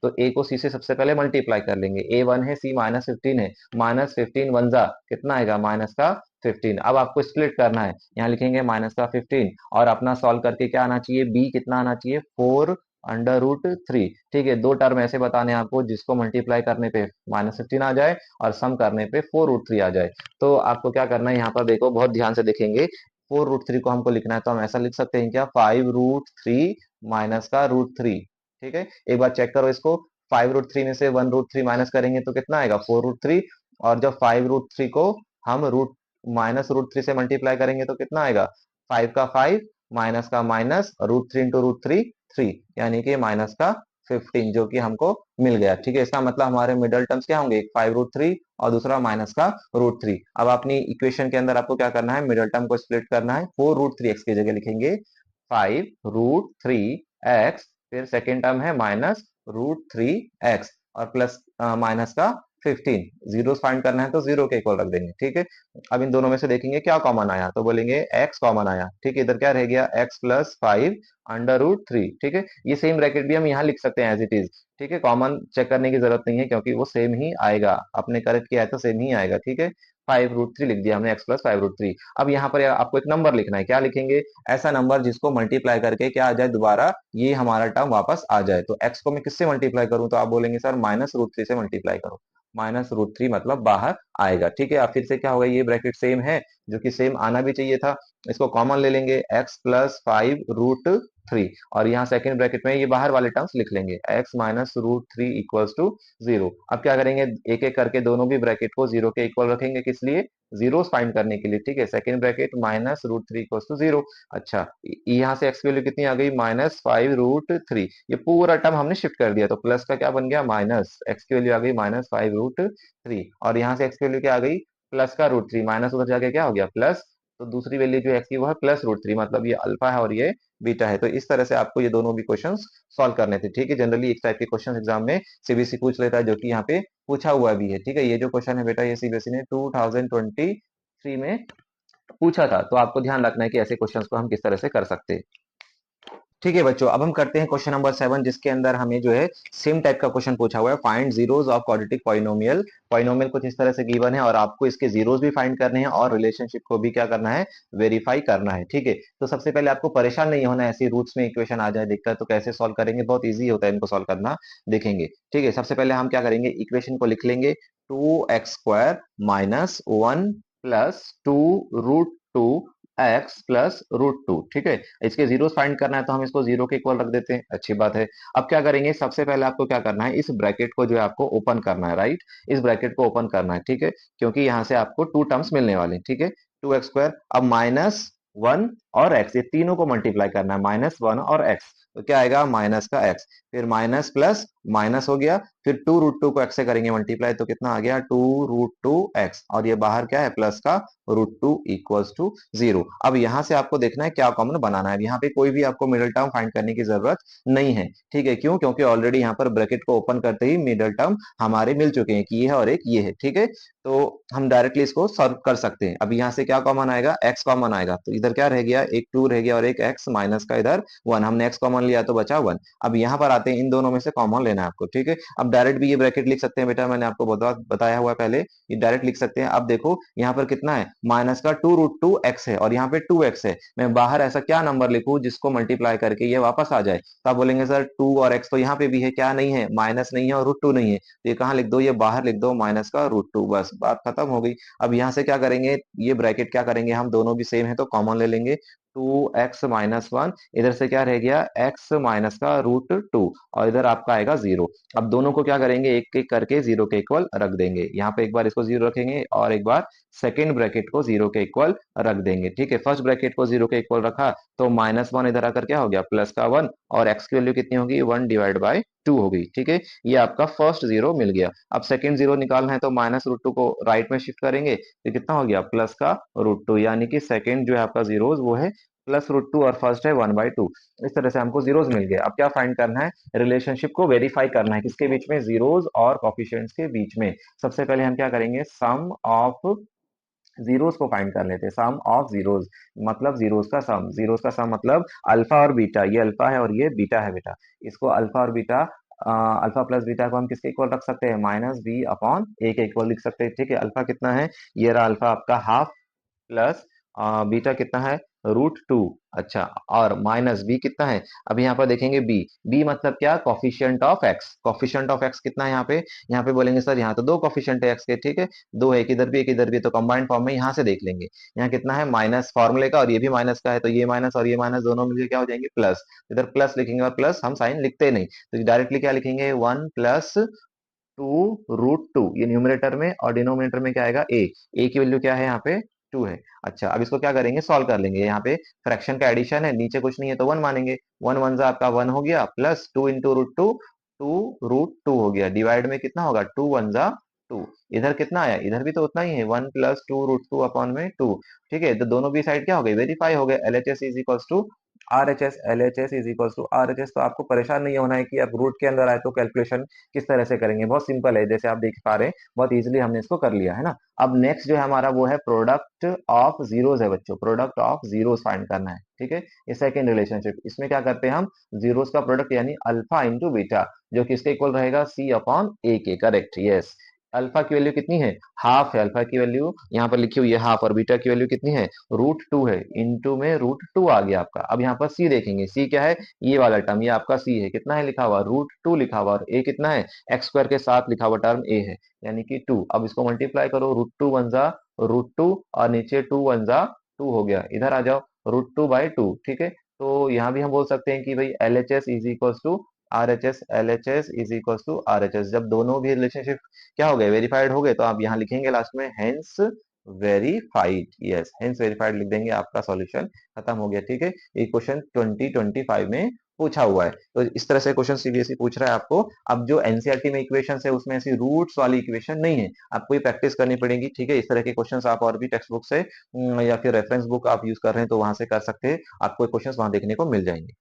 तो a को c से सबसे पहले मल्टीप्लाई कर लेंगे, a 1 है, c -15 है, -15 वन जा कितना आएगा, -15। अब आपको स्प्लिट करना है, यहाँ लिखेंगे -15, और अपना सॉल्व करके क्या आना चाहिए, b कितना आना चाहिए, 4√3, ठीक है। दो टर्म ऐसे बताने हैं आपको जिसको मल्टीप्लाई करने पे -15 आ जाए और सम करने पे 4√3 आ जाए। तो आपको क्या करना है, यहाँ पर देखो, बहुत ध्यान से देखेंगे, 4√3 को हमको लिखना है तो हम ऐसा लिख सकते हैं क्या, 5√3 माइनस का √3, ठीक है। एक बार चेक करो इसको, 5√3 में से 1√3 माइनस करेंगे तो कितना आएगा, 4√3, और जब 5√3 को हम -√3 से मल्टीप्लाई करेंगे तो कितना आएगा, 5 का 5 माइनस का माइनस, √3 इंटू √3 3, यानी कि -15 जो कि हमको मिल गया, ठीक है। इसका मतलब हमारे मिडल टर्म्स क्या होंगे, एक 5√3 और दूसरा -√3। अब अपनी इक्वेशन के अंदर आपको क्या करना है, मिडल टर्म को स्प्लिट करना है, 4√3x की जगह लिखेंगे 5√3x, फिर सेकेंड टर्म है -√3x, और प्लस माइनस का 15, जीरो फाइंड करना है तो 0 के इक्वल रख देंगे, ठीक है। अब इन दोनों में से देखेंगे क्या कॉमन आया, तो बोलेंगे x कॉमन आया, ठीक है। इधर क्या रह गया, x प्लस 5√3, ठीक है। ये सेम ब्रैकेट भी हम यहाँ लिख सकते हैं एज इट इज, ठीक है। कॉमन चेक करने की जरूरत नहीं है क्योंकि वो सेम ही आएगा, आपने करेक्ट किया है तो सेम ही आएगा, ठीक है। 5√3 लिख दिया हमने, x प्लस 5√3। अब यहाँ पर आपको एक नंबर लिखना है, क्या लिखेंगे, ऐसा नंबर जिसको मल्टीप्लाई करके क्या आ जाए, दोबारा ये हमारा टर्म वापस आ जाए। तो x को मैं किससे मल्टीप्लाई करूं, तो आप बोलेंगे सर -√3 से मल्टीप्लाई करो, -√3 मतलब बाहर आएगा, ठीक है। अब फिर से क्या होगा, ये ब्रैकेट सेम है जो कि सेम आना भी चाहिए था, इसको कॉमन ले लेंगे, x प्लस 5√3, और यहाँ सेकंड ब्रैकेट में ये बाहर वाले टर्म्स लिख लेंगे, x -√3 इक्वल्स टू 0। अब क्या करेंगे, एक एक करके दोनों भी ब्रैकेट को 0 के इक्वल रखेंगे, किस लिए, जीरोस फाइंड करने के लिए, ठीक है। Second bracket -√3 equals to 0। अच्छा, यहाँ से x की वैल्यू कितनी आ गई, -5√3, ये पूरा टर्म हमने शिफ्ट कर दिया, तो प्लस का क्या बन गया, माइनस, x की वैल्यू आ गई -5√3, और यहाँ से x की वैल्यू क्या आ गई, प्लस का √3, माइनस उधर जाके क्या हो गया प्लस, तो दूसरी वैल्यू जो x की वो है +√3, मतलब ये अल्फा है और ये बीटा है। तो इस तरह से आपको ये दोनों भी क्वेश्चंस सॉल्व करने थे, ठीक है। जनरली इस टाइप के क्वेश्चन एग्जाम में सीबीएसई पूछ लेता है, जो कि यहाँ पे पूछा हुआ भी है, ठीक है। ये जो क्वेश्चन है बेटा, ये सीबीएसई ने 2023 में पूछा था, तो आपको ध्यान रखना है कि ऐसे क्वेश्चंस को हम किस तरह से कर सकते हैं। ठीक है बच्चों, अब हम करते हैं क्वेश्चन नंबर 7, जिसके अंदर हमें जो है सेम टाइप का क्वेश्चन पूछा हुआ है, find zeros of quadratic polynomial. Polynomial कुछ इस तरह से गिवन है और आपको इसके जीरोस भी फाइंड करने हैं और रिलेशनशिप को भी क्या करना है, वेरीफाई करना है, ठीक है। तो सबसे पहले आपको परेशान नहीं होना, ऐसी रूट्स में इक्वेशन आ जाए दिक्कत तो कैसे सॉल्व करेंगे, बहुत ईजी होता है इनको सॉल्व करना, देखेंगे, ठीक है। सबसे पहले हम क्या करेंगे, इक्वेशन को लिख लेंगे, 2x² minus 1 plus 2√2 x plus √2, ठीक है। इसके जीरो फाइंड करना है तो हम इसको 0 के इक्वल रख देते हैं, अच्छी बात है। अब क्या करेंगे, सबसे पहले आपको क्या करना है, इस ब्रैकेट को जो है आपको ओपन करना है, राइट, इस ब्रैकेट को ओपन करना है, ठीक है, क्योंकि यहाँ से आपको टू टर्म्स मिलने वाले हैं, ठीक है। 2x², अब -1 और x, ये तीनों को मल्टीप्लाई करना है, -1 और x, तो क्या आएगा माइनस का x, फिर माइनस प्लस माइनस हो गया, फिर 2√2 को x से करेंगे मल्टीप्लाई तो कितना आ गया 2√2x, और ये बाहर क्या है प्लस का √2 इक्वल्स टू 0। अब यहाँ से आपको देखना है क्या कॉमन बनाना है, यहाँ पे कोई भी आपको मिडिल टर्म फाइंड करने की जरूरत नहीं है, ठीक है, क्यों, क्योंकि ऑलरेडी यहाँ पर ब्रैकेट को ओपन करते ही मिडिल टर्म हमारे मिल चुके हैं, कि ये है और एक ये है, ठीक है, तो हम डायरेक्टली इसको सॉल्व कर सकते हैं। अब यहाँ से क्या कॉमन आएगा, x कॉमन आएगा, तो इधर क्या रह गया, एक 2 रह गया और एक x माइनस का इधर 1, हमने x कॉमन लिया तो बचा 1। अब यहाँ पर आते हैं, इन दोनों में से कॉमन लेना है आपको, ठीक है। अब डायरेक्ट भी ये ब्रैकेट लिख सकते हैं बेटा, मैंने आपको बताया हुआ पहले, ये डायरेक्ट लिख सकते हैं। अब देखो यहाँ पर कितना है, माइनस का 2√2x है और यहाँ पे 2x है, मैं बाहर ऐसा क्या नंबर लिखूं जिसको मल्टीप्लाई करके ये वापस आ जाए, तो आप बोलेंगे सर 2 और x तो यहाँ पे भी है, क्या नहीं है, माइनस नहीं है और √2 नहीं है, तो ये कहाँ लिख दो, ये बाहर लिख दो माइनस का √2, बस बात खत्म हो गई। अब यहाँ से क्या करेंगे, ये ब्रैकेट क्या करेंगे, हम दोनों भी सेम है तो कॉमन ले लेंगे, 2x-1, इधर से क्या रह गया x माइनस का √2, और इधर आपका आएगा 0। अब दोनों को क्या करेंगे, एक एक करके 0 के इक्वल रख देंगे, यहाँ पे एक बार इसको 0 रखेंगे और एक बार सेकेंड ब्रैकेट को 0 के इक्वल रख देंगे, ठीक है। फर्स्ट ब्रैकेट को 0 के इक्वल रखा तो -1 इधर आकर क्या हो गया प्लस का 1, और x की वैल्यू कितनी होगी 1/2 हो गई, ठीक है, ये आपका फर्स्ट 0 मिल गया। अब सेकंड 0 निकालना है तो -√2 को राइट में शिफ्ट करेंगे तो कितना हो गया प्लस का √2, यानी कि सेकंड जो है आपका जीरोस वो है +√2 और फर्स्ट है 1/2। इस तरह से हमको जीरोस मिल गए। अब क्या फाइंड करना है, रिलेशनशिप को वेरीफाई करना है, किसके बीच में, जीरोस और कोफिशिएंट्स के बीच में। सबसे पहले हम क्या करेंगे, सम ऑफ जीरोस को फाइंड कर लेते हैं, सम ऑफ जीरोस मतलब जीरोस का सम, जीरोस का सम मतलब अल्फा और बीटा, ये अल्फा है और ये बीटा है बेटा, इसको अल्फा और बीटा, अल्फा प्लस बीटा को हम किसके इक्वल रख सकते हैं, -b/a के इक्वल लिख सकते हैं, ठीक है। अल्फा कितना है, ये रहा अल्फा आपका हाफ, प्लस बीटा कितना है √2, अच्छा, और माइनस बी कितना है, अब यहाँ पर देखेंगे बी, बी मतलब क्या, coefficient of x, coefficient of x कितना है यहाँ पे बोलेंगे सर यहाँ तो दो कॉफिशिएंट है एक्स के, ठीक है, दो है, एक इधर भी एक इधर भी, तो कंबाइंड फॉर्म में यहाँ से देख लेंगे, यहाँ कितना है माइनस फॉर्मूले का, और ये भी माइनस का है, तो ये माइनस और ये माइनस दोनों मिलकर क्या हो जाएंगे प्लस, इधर प्लस लिखेंगे और प्लस हम साइन लिखते नहीं, तो डायरेक्टली क्या लिखेंगे 1 + 2√2, ये न्यूमरेटर में, और डिनोमिनेटर में क्या आएगा ए की वैल्यू क्या है यहाँ पे 2 है। अच्छा, अब इसको क्या करेंगे, सॉल्व कर लेंगे, यहाँ पे फ्रैक्शन का एडिशन है, नीचे कुछ नहीं है तो 1 मानेंगे, 1 1 जा आपका 1 हो गया, प्लस 2 × √2, 2√2 हो गया, डिवाइड में कितना होगा 2 1 जा 2, इधर कितना आया, इधर भी तो उतना ही है 1 + 2√2 अपॉन में 2, ठीक है, तो दोनों भी साइड क्या हो गई वेरीफाई हो गए, LHS is equals to RHS, LHS is equals to RHS, तो आपको परेशान नहीं होना है कि अब रूट के अंदर आए तो कैलकुलेशन किस तरह से करेंगे, बहुत सिंपल है, जैसे आप देख पा रहे हैं बहुत इजीली हमने इसको कर लिया है ना। अब नेक्स्ट जो है हमारा वो है प्रोडक्ट ऑफ जीरोस है बच्चों, प्रोडक्ट ऑफ जीरोस फाइंड करना है, ठीक है, ये सेकंड रिलेशनशिप, इसमें क्या करते हैं हम जीरोस का प्रोडक्ट यानी अल्फा इंटू बीटा, जो किसके इक्वल रहेगा C/A के, करेक्ट, यस। अल्फा की वैल्यू कितनी है, हाफ है, अल्फा की वैल्यू यहाँ पर लिखी हुई है हाफ, और बीटा की वैल्यू कितनी है √2 है, इंटू में √2 आ गया आपका। अब यहाँ पर सी देखेंगे, सी क्या है, ये वाला टर्म, ये आपका सी है, कितना है लिखा हुआ √2 लिखा हुआ, और ए कितना है x² के साथ लिखा हुआ टर्म ए है, यानी कि 2। अब इसको मल्टीप्लाई करो, √2 1 जा √2, और नीचे 2 1 जा 2 हो गया, इधर आ जाओ √2/2, ठीक है। तो यहाँ भी हम बोल सकते हैं कि भाई LHS is equals to RHS, LHS is equals to RHS, जब दोनों भी रिलेशनशिप क्या हो गए वेरीफाइड हो गए, तो आप यहाँ लिखेंगे लास्ट में hence verified, yes, hence verified लिख देंगे, आपका सॉल्यूशन खत्म हो गया, ठीक है। ये क्वेश्चन 2025 में पूछा हुआ है, तो इस तरह से क्वेश्चन सीबीएसई पूछ रहा है आपको। अब जो एनसीईआरटी में इक्वेशन है उसमें ऐसी रूट्स वाली इक्वेशन नहीं है, आपको ये प्रैक्टिस करनी पड़ेगी, ठीक है। इस तरह के क्वेश्चन आप और भी टेक्स्ट बुक से या फिर रेफरेंस बुक आप यूज कर रहे हैं तो वहां से कर सकते हैं, आपको क्वेश्चन वहां देखने को मिल जाएंगे।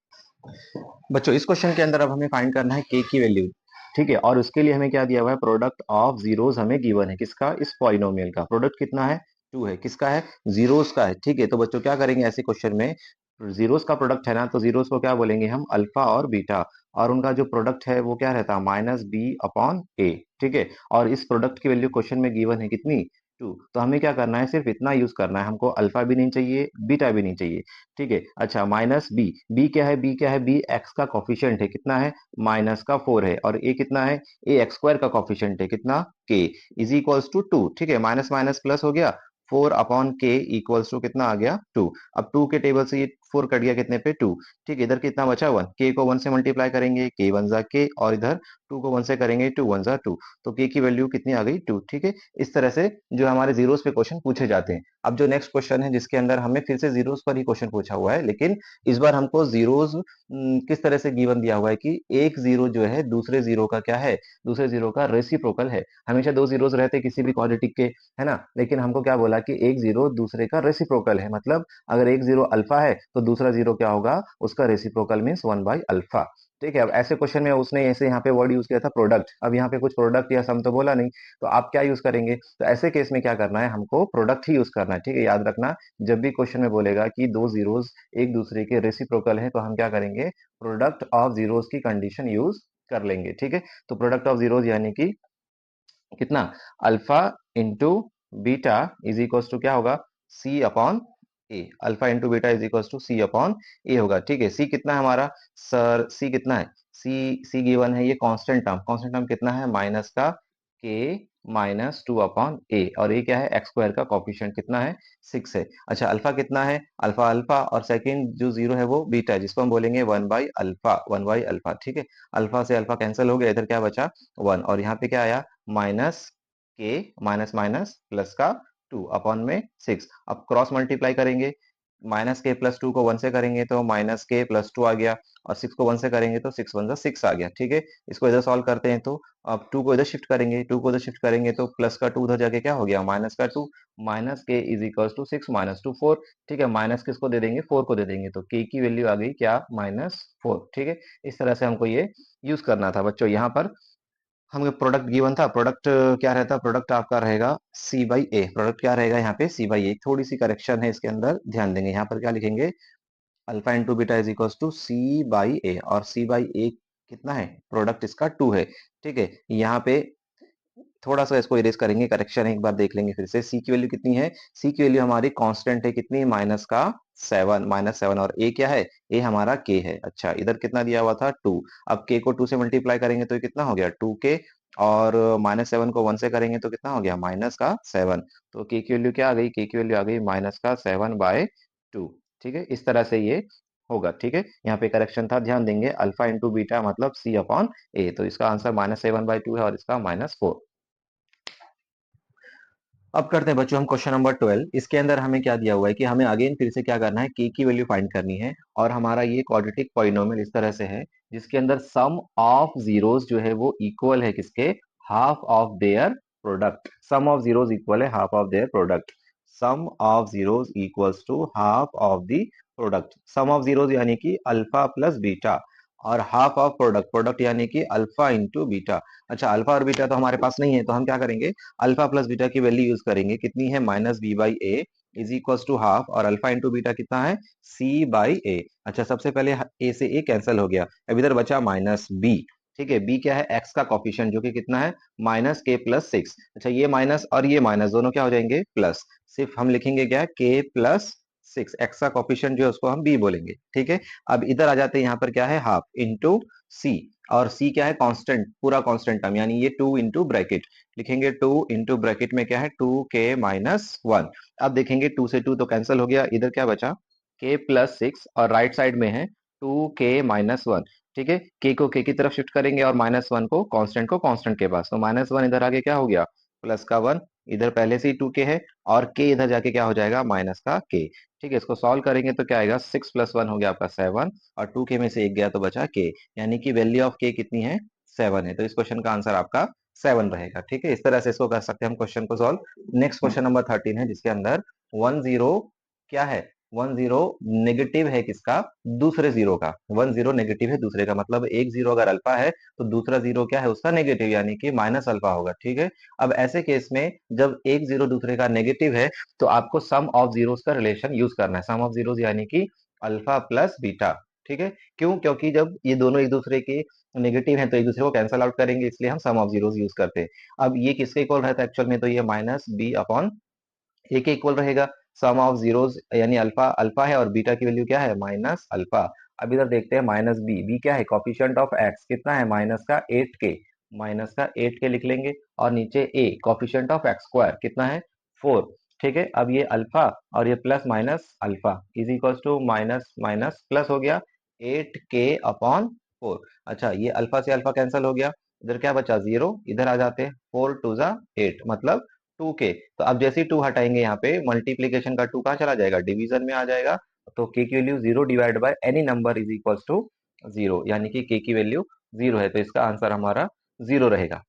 बच्चों इस क्वेश्चन के अंदर अब हमें फाइंड करना है के की वैल्यू, ठीक है, और उसके लिए हमें क्या दिया हुआ है, प्रोडक्ट ऑफ जीरोस हमें गिवन है, किसका, इस पॉलिनोमियल का प्रोडक्ट कितना है 2 है, किसका है जीरोस का है, ठीक है। तो बच्चों क्या करेंगे ऐसे क्वेश्चन में, जीरोस का प्रोडक्ट है ना, तो जीरोस को क्या बोलेंगे हम अल्फा और बीटा, और उनका जो प्रोडक्ट है वो क्या रहता है -b/a, ठीक है, और इस प्रोडक्ट की वैल्यू क्वेश्चन में गिवन है कितनी 2, तो हमें क्या करना है, सिर्फ इतना यूज करना है, हमको अल्फा भी नहीं चाहिए बीटा भी नहीं चाहिए, ठीक है। अच्छा, माइनस बी, बी क्या है, बी क्या है, बी एक्स का कॉफिशिएंट है, कितना है -4 है, और ए कितना है, ए x² का कॉफिशिएंट है, कितना k, इज इक्वल्स टू 2, ठीक है, माइनस माइनस प्लस हो गया, 4/k इक्वल्स टू कितना आ गया 2। अब 2 के टेबल से ये 4 कट गया कितने पे 2। ठीक है, इधर कितना बचा 1, के को 1 से मल्टीप्लाई करेंगे, के 1 जा के, और इधर 2 को 1 से करेंगे, 2 1 जा 2, तो के की वैल्यू कितनी आ गई 2। ठीक है, इस तरह से जो हमारे जीरोस पे क्वेश्चन पूछे जाते हैं। अब जो नेक्स्ट क्वेश्चन है जिसके अंदर हमें फिर से जीरोस पर ही क्वेश्चन पूछा हुआ है, लेकिन इस बार हमको जीरोस किस तरह से गिवन दिया हुआ है कि एक जीरो जो है दूसरे जीरो का क्या है, दूसरे जीरो का रेसिप्रोकल है। हमेशा दो जीरोस रहते हैं किसी भी क्वाड्रेटिक के, है ना, लेकिन हमको क्या बोला कि एक जीरो दूसरे का रेसिप्रोकल है, मतलब अगर एक जीरो अल्फा है तो दूसरा जीरो क्या होगा, उसका रेसिप्रोकल मीन्स 1/अल्फा। ठीक है, अब ऐसे क्वेश्चन में उसने ऐसे यहाँ पे वर्ड यूज किया था प्रोडक्ट, अब यहाँ पे कुछ प्रोडक्ट या सम तो बोला नहीं, तो आप क्या यूज करेंगे, तो ऐसे केस में क्या करना है, हमको प्रोडक्ट ही यूज करना है। ठीक है, याद रखना, जब भी क्वेश्चन में बोलेगा कि दो जीरोस एक दूसरे के रेसिप्रोकल है, तो हम क्या करेंगे, प्रोडक्ट ऑफ जीरोस की कंडीशन यूज कर लेंगे। ठीक है, तो प्रोडक्ट ऑफ जीरोस यानी कि कितना, alpha into beta is equal to क्या होगा, c upon a. Alpha into beta is equal to c upon a होगा। ठीक है, सी कितना है हमारा, सर सी कितना है, सी गिवन है, ये कांस्टेंट टर्म कितना है, माइनस का के माइनस 2 अपॉन ए, और ये क्या है, एक्स स्क्वायर का कॉफिशिएंट कितना है, 6 है। अच्छा, अल्फा कितना है, अल्फा अल्फा, और सेकंड जो जीरो है वो बीटा है, जिसको हम बोलेंगे 1/अल्फा, 1/अल्फा। ठीक है, अल्फा से अल्फा कैंसिल हो गया, इधर क्या बचा 1, और यहाँ पे क्या आया, माइनस के माइनस माइनस प्लस का 2 अपॉन में 6। अब क्रॉस मल्टीप्लाई करेंगे, माइनस के प्लस 2 को 1 से करेंगे तो माइनस के प्लस 2 आ गया, और 6 को 1 से करेंगे तो 6 1 6 आ गया। ठीक है, इसको इधर सॉल्व करते हैं, तो अब 2 को इधर शिफ्ट करेंगे, 2 को इधर शिफ्ट करेंगे तो प्लस का 2 उधर जाके क्या हो गया, माइनस का 2, माइनस के इज इक्वल टू 6 माइनस 2 4। ठीक है, माइनस किसको दे देंगे, 4 को दे देंगे, तो के की वैल्यू आ गई क्या, -4। ठीक है, इस तरह से हमको ये यूज करना था बच्चों। यहाँ पर हमें प्रोडक्ट गिवन था, प्रोडक्ट क्या रहता है, प्रोडक्ट आपका रहेगा C/A। प्रोडक्ट क्या रहेगा यहाँ पे, C/A। थोड़ी सी करेक्शन है इसके अंदर, ध्यान देंगे, यहाँ पर क्या लिखेंगे, alpha into beta is equal to C/A, और C/A कितना है, प्रोडक्ट इसका 2 है। ठीक है, यहाँ पे थोड़ा सा इसको इरेज करेंगे, करेक्शन एक बार देख लेंगे फिर से। सी की वैल्यू कितनी है, सी की वैल्यू हमारी कांस्टेंट है कितनी, -7, और ए क्या है, ए हमारा के है। अच्छा, इधर कितना दिया हुआ था 2, अब के को 2 से मल्टीप्लाई करेंगे तो ये कितना हो गया 2 के, और -7 को 1 से करेंगे तो कितना हो गया, -7। तो के की वैल्यू क्या आ गई, के की वैल्यू आ गई -7/2। ठीक है, इस तरह से ये होगा। ठीक है, यहाँ पे करेक्शन था, ध्यान देंगे, अल्फा इंटू बीटा मतलब सी अपॉन ए, तो इसका आंसर -7/2 है और इसका -4। अब करते हैं बच्चों हम क्वेश्चन नंबर 12। इसके अंदर हमें क्या दिया हुआ है कि हमें अगेन फिर से क्या करना है, के की वैल्यू फाइंड करनी है, और हमारा ये क्वाड्रेटिक पॉलिनोमियल इस तरह से है जिसके अंदर सम ऑफ जीरोस जो है वो इक्वल है किसके, half of their product. Sum of zeros equal है half of their product. Sum of zeros equals to half of the product. Sum of zeros यानी कि अल्फा प्लस बीटा, और हाफ ऑफ प्रोडक्ट, प्रोडक्ट यानी कि alpha into beta. अच्छा, alpha और beta तो हमारे पास नहीं है, तो हम क्या करेंगे, अल्फा प्लस बीटा की वैल्यू यूज करेंगे, कितनी है, -b/a is equal to half, और अल्फा इंटू बीटा कितना है, c/a। अच्छा, सबसे पहले a से a कैंसिल हो गया, अब इधर बचा -b। ठीक है, b क्या है, x का कॉफिशिएंट जो कि कितना है, -k+6। अच्छा, ये माइनस और ये माइनस दोनों क्या हो जाएंगे, प्लस, सिर्फ हम लिखेंगे क्या, k+6, x का कॉफिशिएंट जो है उसको हम b बोलेंगे। ठीक है, अब इधर आ जाते हैं, यहाँ पर क्या है, हाफ इंटू c, और c क्या है, कांस्टेंट, पूरा कांस्टेंट टर्म, यानी ये 2 इंटू ब्रैकेट लिखेंगे, 2 इंटू ब्रैकेट में क्या है, 2k-1। अब देखेंगे 2 से 2 तो कैंसिल हो गया, इधर क्या बचा, k+6, और राइट साइड में है 2k-1। ठीक है, k को k की तरफ शिफ्ट करेंगे और -1 को कांस्टेंट के पास, तो -1 इधर आगे क्या हो गया, प्लस का 1, इधर पहले से ही 2k है, और k इधर जाके क्या हो जाएगा, माइनस का k। ठीक है, इसको सॉल्व करेंगे तो क्या आएगा, 6 + 1 हो गया आपका 7, और 2k में से एक गया तो बचा k, यानी कि वैल्यू ऑफ k कितनी है, 7 है। तो इस क्वेश्चन का आंसर आपका 7 रहेगा। ठीक है, इस तरह से इसको कर सकते हैं हम क्वेश्चन को सॉल्व। नेक्स्ट क्वेश्चन नंबर 13 है जिसके अंदर 10 क्या है, 10 नेगेटिव है किसका, दूसरे जीरो का। 10 नेगेटिव है दूसरे का, मतलब एक जीरो अगर अल्फा है तो दूसरा जीरो क्या है, उसका नेगेटिव, यानी कि माइनस अल्फा होगा। ठीक है, अब ऐसे केस में जब एक जीरो दूसरे का नेगेटिव है तो आपको सम ऑफ जीरोस का रिलेशन यूज करना है, सम ऑफ जीरोस यानी कि अल्फा प्लस बीटा। ठीक है, क्यों, क्योंकि जब ये दोनों एक दूसरे के नेगेटिव हैं तो एक दूसरे को कैंसल आउट करेंगे, इसलिए हम सम ऑफ जीरोस यूज करते हैं। अब ये किसके इक्वल रहता है एक्चुअल में, तो ये -b/a के इक्वल रहेगा। सम ऑफ जीरोस यानी अल्फा अल्फा है और बीटा की वैल्यू क्या है, -अल्फा। अब इधर देखते हैं -b, b क्या है, कॉफिशिएंट ऑफ x कितना है, -8k लिख लेंगे, और नीचे a coefficient of x square कितना है, 4। ठीक है। अब ये अल्फा और ये plus minus alpha is equal to minus minus plus हो गया 8k/4। अच्छा, ये अल्फा से अल्फा कैंसिल हो गया, इधर क्या बचा 0, इधर आ जाते हैं 4 टू जा 8 मतलब 2k। तो अब जैसे ही 2 हटाएंगे यहाँ पे मल्टीप्लीकेशन का 2 कहाँ चला जाएगा, डिवीजन में आ जाएगा। तो k की value 0 divide by any number is equal to 0, यानी कि k की वैल्यू 0 है, तो इसका आंसर हमारा 0 रहेगा।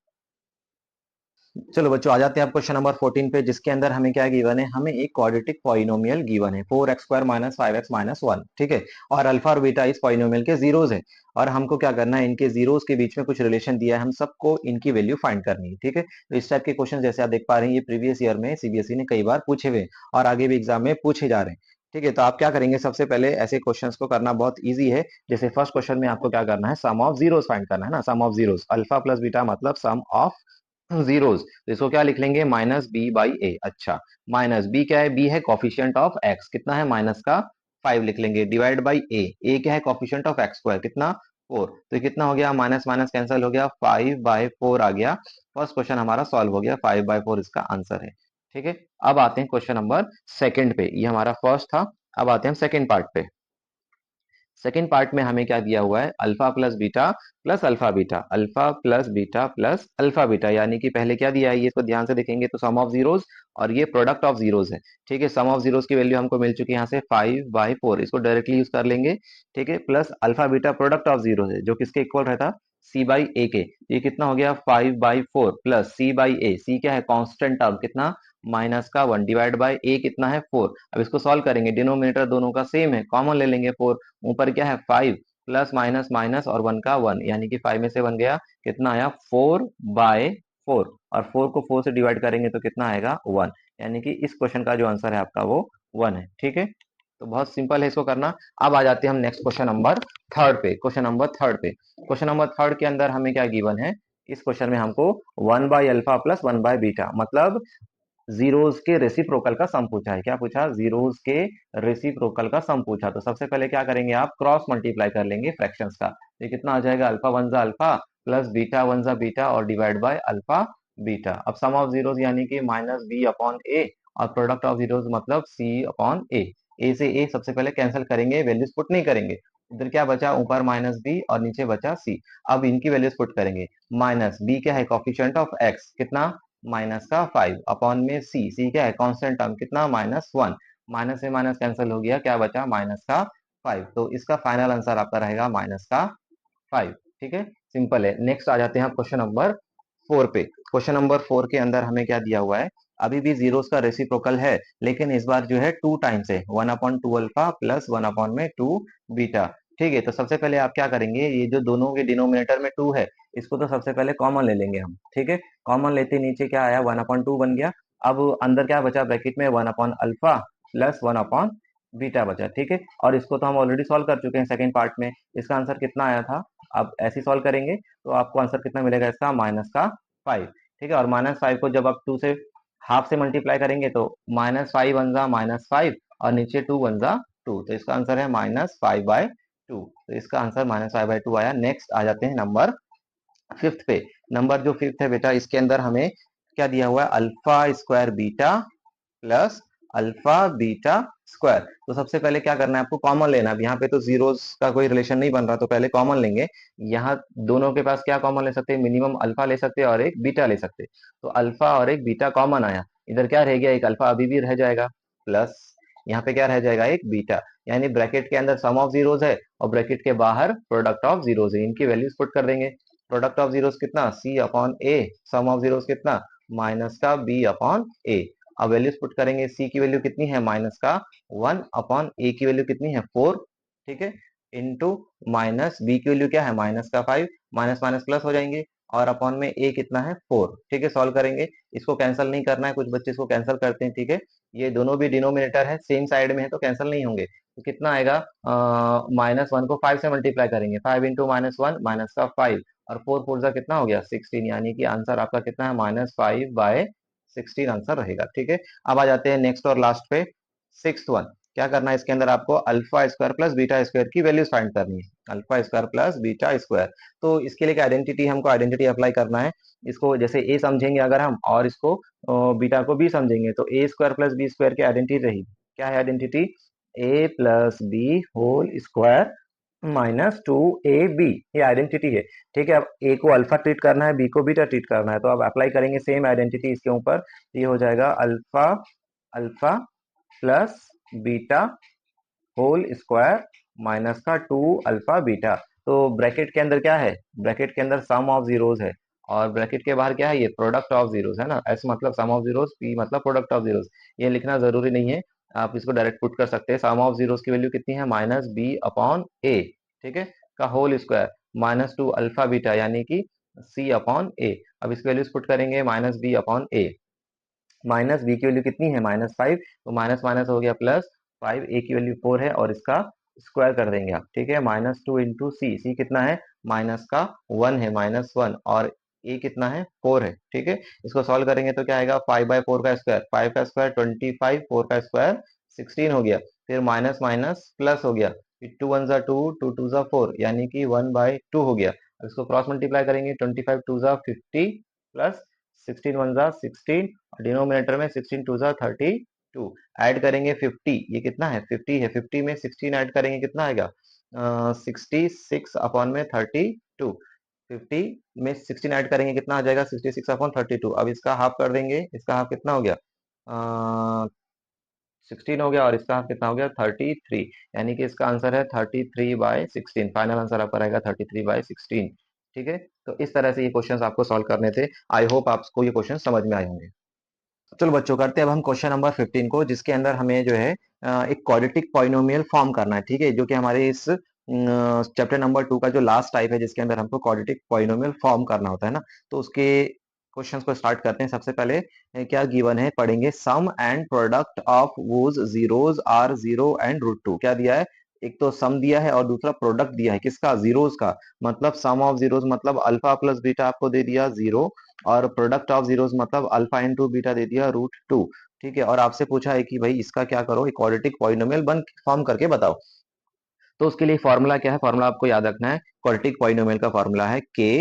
चलो बच्चों, आ जाते हैं आप क्वेश्चन नंबर 14 पे, जिसके अंदर हमें क्या गिवन है, हमें एक क्वाड्रेटिक पॉलिनोमियल गिवन है 4x² माइनस 5x-1, ठीक है। और अल्फा और बीटा इस पॉलिनोमियल के जीरोज है, और हमको क्या करना है, इनके जीरोज के बीच में कुछ रिलेशन दिया है, हम सबको इनकी वैल्यू फाइंड करनी है, ठीक है। तो इस टाइप के क्वेश्चन जैसे आप देख पा रहे हैं, ये प्रीवियस ईयर में सीबीएसई ने कई बार पूछे हुए और आगे भी एग्जाम में पूछे जा रहे हैं, ठीक है। तो आप क्या करेंगे, सबसे पहले ऐसे क्वेश्चंस को करना बहुत इजी है। जैसे फर्स्ट क्वेश्चन में आपको क्या करना है, सम ऑफ जीरोस फाइंड करना है ना, sum of zeros, alpha plus beta मतलब सम ऑफ जीरोस। तो इसको क्या लिख लेंगे, माइनस बी बाई ए। अच्छा, माइनस बी क्या है, बी है कॉफिशिएंट ऑफ एक्स, कितना है माइनस का 5 लिख लेंगे, डिवाइड बाई ए क्या है कॉफिशिएंट ऑफ एक्स स्क्वायर, कितना 4। तो ये कितना हो गया, माइनस माइनस कैंसिल हो गया, 5/4 आ गया। फर्स्ट क्वेश्चन हमारा सॉल्व हो गया, 5/4 इसका आंसर है, ठीक है। अब आते हैं क्वेश्चन नंबर सेकंड पे, ये हमारा फर्स्ट था। अब आते हैं सेकंड पार्ट पे। सेकेंड पार्ट में हमें क्या दिया हुआ है, alpha plus beta plus alpha beta, alpha plus beta plus alpha beta, यानी कि पहले क्या दिया है, ये इसको ध्यान से देखेंगे तो सम ऑफ जीरोस और ये प्रोडक्ट ऑफ जीरोस है, ठीक है। सम ऑफ जीरोस की वैल्यू हमको मिल चुकी है यहाँ से 5/4, इसको डायरेक्टली यूज कर लेंगे, ठीक है। Plus alpha beta product of zero है, जो किसके इक्वल रहता, सी बाई ए के। ये कितना हो गया 5/4 प्लस सी बाई ए, सी क्या है कांस्टेंट टर्म, कितना माइनस का 1 डिवाइड बाय ए कितना है 4। अब इसको सॉल्व करेंगे, डिनोमिनेटर दोनों का सेम है, कॉमन ले लेंगे 4, ऊपर क्या है 5 प्लस माइनस माइनस और 1 का 1, यानी कि 5 में से 1 गया, कितना आया 4/4, और 4 को 4 से डिवाइड करेंगे तो कितना आएगा 1, यानी कि इस क्वेश्चन का जो आंसर है आपका वो 1 है, ठीक है। तो बहुत सिंपल है इसको करना। अब आ जाते हैं हम नेक्स्ट क्वेश्चन नंबर थर्ड पे, क्वेश्चन नंबर थर्ड पे। क्वेश्चन नंबर थर्ड के अंदर हमें क्या गिवन है, इस क्वेश्चन में हमको 1/अल्फा प्लस 1/बीटा मतलब जीरोस के रेसिप्रोकल का सम पूछा है। क्या पूछा, जीरोस के रेसिप्रोकल का सम पूछा। तो सबसे पहले क्या करेंगे, आप क्रॉस मल्टीप्लाई कर लेंगे फ्रैक्शंस का। ये कितना आ जाएगा, अल्फा वन जा अल्फा प्लस बीटा वन जा बीटा और डिवाइड बाय अल्फा बीटा। अब सम ऑफ जीरोस यानी कि माइनस बी अपॉन ए, और प्रोडक्ट ऑफ जीरोस मतलब सी अपॉन ए से ए सबसे पहले कैंसिल करेंगे, वैल्यूज पुट नहीं करेंगे। इधर क्या बचा, ऊपर माइनस बी और नीचे बचा सी। अब इनकी वैल्यूज पुट करेंगे, माइनस बी क्या है कॉफिशिएंट ऑफ एक्स, कितना माइनस का 5 अपॉन में सी क्या है कांस्टेंट टर्म, कितना -1, माइनस से माइनस कैंसिल हो गया, क्या बचा माइनस का 5। तो इसका फाइनल आंसर आपका रहेगा माइनस का 5, ठीक है। सिंपल है। नेक्स्ट आ जाते हैं आप क्वेश्चन नंबर 4 पे। क्वेश्चन नंबर 4 के अंदर हमें क्या दिया हुआ है, अभी भी जीरोस का रेसिप्रोकल है, लेकिन इस बार जो है 2 टाइम्स है, 1/2 अल्फा प्लस 1 में 2 बीटा, ठीक है। तो सबसे पहले आप क्या करेंगे, ये जो दोनों के डिनोमिनेटर में 2 है, इसको तो सबसे पहले कॉमन ले लेंगे हम, ठीक है। कॉमन लेते नीचे क्या आया 1/2 बन गया। अब अंदर क्या बचा ब्रैकेट में 1/अल्फा प्लस 1/बीटा बचा, ठीक है। और इसको तो हम ऑलरेडी सॉल्व कर चुके हैं सेकंड पार्ट में, इसका आंसर कितना आया था। अब ऐसे सॉल्व करेंगे तो आपको आंसर कितना मिलेगा इसका, माइनस का 5, ठीक है। और -5 को जब आप 2 से हाफ से मल्टीप्लाई करेंगे तो -5 वन जा -5 और नीचे 2 वन जा 2, तो इसका आंसर है -5/2। तो इसका आंसर -5/2 आया। नेक्स्ट आ जाते हैं नंबर फिफ्थ पे। नंबर जो फिफ्थ है बेटा, इसके अंदर हमें क्या दिया हुआ है, alpha square beta plus alpha beta square. तो सबसे पहले क्या करना है आपको, कॉमन लेना है। यहाँ पे तो जीरोस का कोई रिलेशन नहीं बन रहा, तो पहले कॉमन लेंगे। यहाँ दोनों के पास क्या कॉमन ले सकते हैं, मिनिमम अल्फा ले सकते हैं और एक बीटा ले सकते हैं। तो अल्फा और एक बीटा कॉमन आया, इधर क्या रह गया, एक अल्फा अभी भी रह जाएगा, प्लस यहाँ पे क्या रह जाएगा, एक बीटा। यानी ब्रैकेट के अंदर सम ऑफ जीरोस है और ब्रैकेट के बाहर प्रोडक्ट ऑफ जीरोस है, इनकी वैल्यूज पुट कर देंगे। प्रोडक्ट ऑफ जीरोस कितना, c upon a, sum of zeros कितना माइनस का बी अपॉन ए। अब वैल्यूज पुट करेंगे, सी की वैल्यू कितनी है माइनस का 1 अपॉन ए की वैल्यू कितनी है 4, ठीक है, इनटू माइनस बी की वैल्यू क्या है माइनस का 5, माइनस माइनस प्लस हो जाएंगे, और अपॉन में ए कितना है 4, ठीक है। सॉल्व करेंगे, इसको कैंसिल नहीं करना है, कुछ बच्चे इसको कैंसिल करते हैं, ठीक है। ये दोनों भी डिनोमिनेटर है, सेम साइड में है, तो कैंसिल नहीं होंगे। तो कितना आएगा, -1 को 5 से मल्टीप्लाई करेंगे, 5 इंटू -1 माइनस का 5, और 4 जा कितना हो गया 16, यानी कि आंसर आपका कितना है -5/16 आंसर रहेगा, ठीक है। अब आ जाते हैं नेक्स्ट और लास्ट पे, सिक्स्थ वन। क्या करना है इसके अंदर, आपको alpha square plus beta square की वैल्यूज फाइंड करनी है, alpha square plus beta square. तो इसके लिए आइडेंटिटी, हमको आइडेंटिटी अप्लाई करना है। इसको जैसे ए समझेंगे अगर हम, और इसको बीटा को बी समझेंगे, तो a square plus b square की आइडेंटिटी रहेगी। क्या है identity? A plus b whole square minus two a b, ये आइडेंटिटी है। ठीक है, अब ए को अल्फा ट्रीट करना है, बी को बीटा ट्रीट करना है, तो अब अप्लाई करेंगे सेम आइडेंटिटी इसके ऊपर। ये हो जाएगा alpha alpha plus beta whole square minus का टू अल्फा बीटा। तो ब्रैकेट के अंदर क्या है? ब्रैकेट के अंदर सम ऑफ जीरोस है, और ब्रैकेट के बाहर क्या है? ये प्रोडक्ट ऑफ जीरोस है ना। एस मतलब सम ऑफ जीरोस, पी मतलब प्रोडक्ट ऑफ जीरोस। ये लिखना जरूरी नहीं है, आप इसको डायरेक्ट पुट कर सकते हैं। सम ऑफ जीरोस की वैल्यू कितनी है? माइनस बी अपॉन ए, ठीक है, का whole square minus two alpha beta यानी कि सी अपॉन ए। अब इसकी वैल्यूज पुट करेंगे, minus b upon a, minus b की वैल्यू कितनी है? माइनस फाइव, तो माइनस माइनस हो गया प्लस फाइव, ए की वैल्यू फोर है और इसका स्क्वायर कर देंगे आप। ठीक है, माइनस टू इंटू सी, सी कितना है? माइनस का वन है, माइनस वन, और ए कितना है? फोर है। ठीक है, इसको सॉल्व करेंगे तो क्या आएगा? फाइव बाय फोर का स्क्वायर, फाइव का स्क्वायर ट्वेंटी फाइव, फोर का स्क्वायर सिक्सटीन हो गया, फिर माइनस माइनस प्लस हो गया, टू वन जा टू, टू टू जा फोर, यानी कि वन बाय टू हो गया। अब इसको क्रॉस मल्टीप्लाई करेंगे, ट्वेंटी फाइव टू जा फिफ्टी प्लस सिक्सटीन वन जा सिक्सटीन, डिनोमिनेटर में सिक्सटीन टू जा थर्टी टू, ऐड करेंगे फिफ्टी, ये कितना है? फिफ्टी है, फिफ्टी में सिक्सटीन ऐड करेंगे कितना आएगा? सिक्सटी सिक्स अपॉन में थर्टी टू, फिफ्टी में सिक्सटीन ऐड करेंगे कितना आ जाएगा? Sixty six upon thirty two. अब इसका हाफ कर देंगे, इसका हाफ कितना हो गया? सिक्सटीन हो गया, और इसका हाफ कितना हो गया? थर्टी थ्री, यानी कि इसका आंसर है thirty three by sixteen. Final answer आपका रहेगा थर्टी थ्री बाय सिक्सटीन। ठीक है, तो इस तरह से ये क्वेश्चंस आपको सॉल्व करने थे। आई होप आपको ये क्वेश्चन समझ में आए होंगे। चलो बच्चों, करते हैं अब हम क्वेश्चन नंबर 15 को, जिसके अंदर हमें जो है एक क्वाड्रेटिक पॉलिनोमियल फॉर्म करना है। ठीक है, जो कि हमारे इस चैप्टर नंबर 2 का जो लास्ट टाइप है, जिसके अंदर हमको क्वाड्रेटिक पॉलिनोमियल फॉर्म करना होता है ना। तो उसके क्वेश्चंस को स्टार्ट करते हैं। सबसे पहले क्या गिवन है पढ़ेंगे, sum and product of whose zeros are zero and root two. क्या दिया है? एक तो सम दिया है और दूसरा प्रोडक्ट दिया है, किसका? जीरोज का। मतलब सम ऑफ जीरोज मतलब अल्फा प्लस बीटा आपको दे दिया जीरो, और प्रोडक्ट ऑफ जीरोस मतलब अल्फा इंटू बीटा दे दिया रूट टू। ठीक है, और आपसे पूछा है कि भाई इसका क्या करो, क्वाड्रेटिक पॉलिनोमियल बन फॉर्म करके बताओ। तो उसके लिए फॉर्मूला क्या है? फॉर्मूला आपको याद रखना है, क्वाड्रेटिक पॉलिनोमियल का फॉर्मूला है के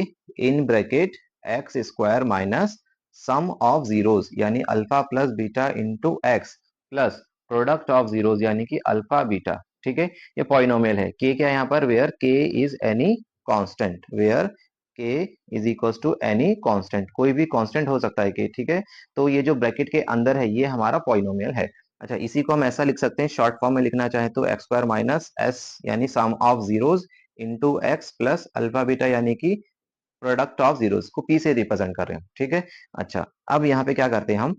in bracket x square minus sum of zeros यानी alpha plus beta into x plus product of zeros यानी कि अल्फा बीटा। ठीक है, ये पॉलिनोमियल है। के क्या है यहाँ पर? Where k is any constant, where k is equal to any constant, कोई भी कांस्टेंट हो सकता है के। ठीक है, तो ये जो ब्रैकेट के अंदर है ये हमारा पॉलिनोमियल है। अच्छा, इसी को हम ऐसा लिख सकते हैं, शॉर्ट फॉर्म में लिखना चाहे तो एक्स स्क्वायर माइनस एस यानी sum of zeros into x plus alpha beta यानी कि प्रोडक्ट ऑफ जीरोस को पी से रिप्रेजेंट कर रहे हैं। ठीक है, अच्छा, अब यहाँ पे क्या करते हैं हम?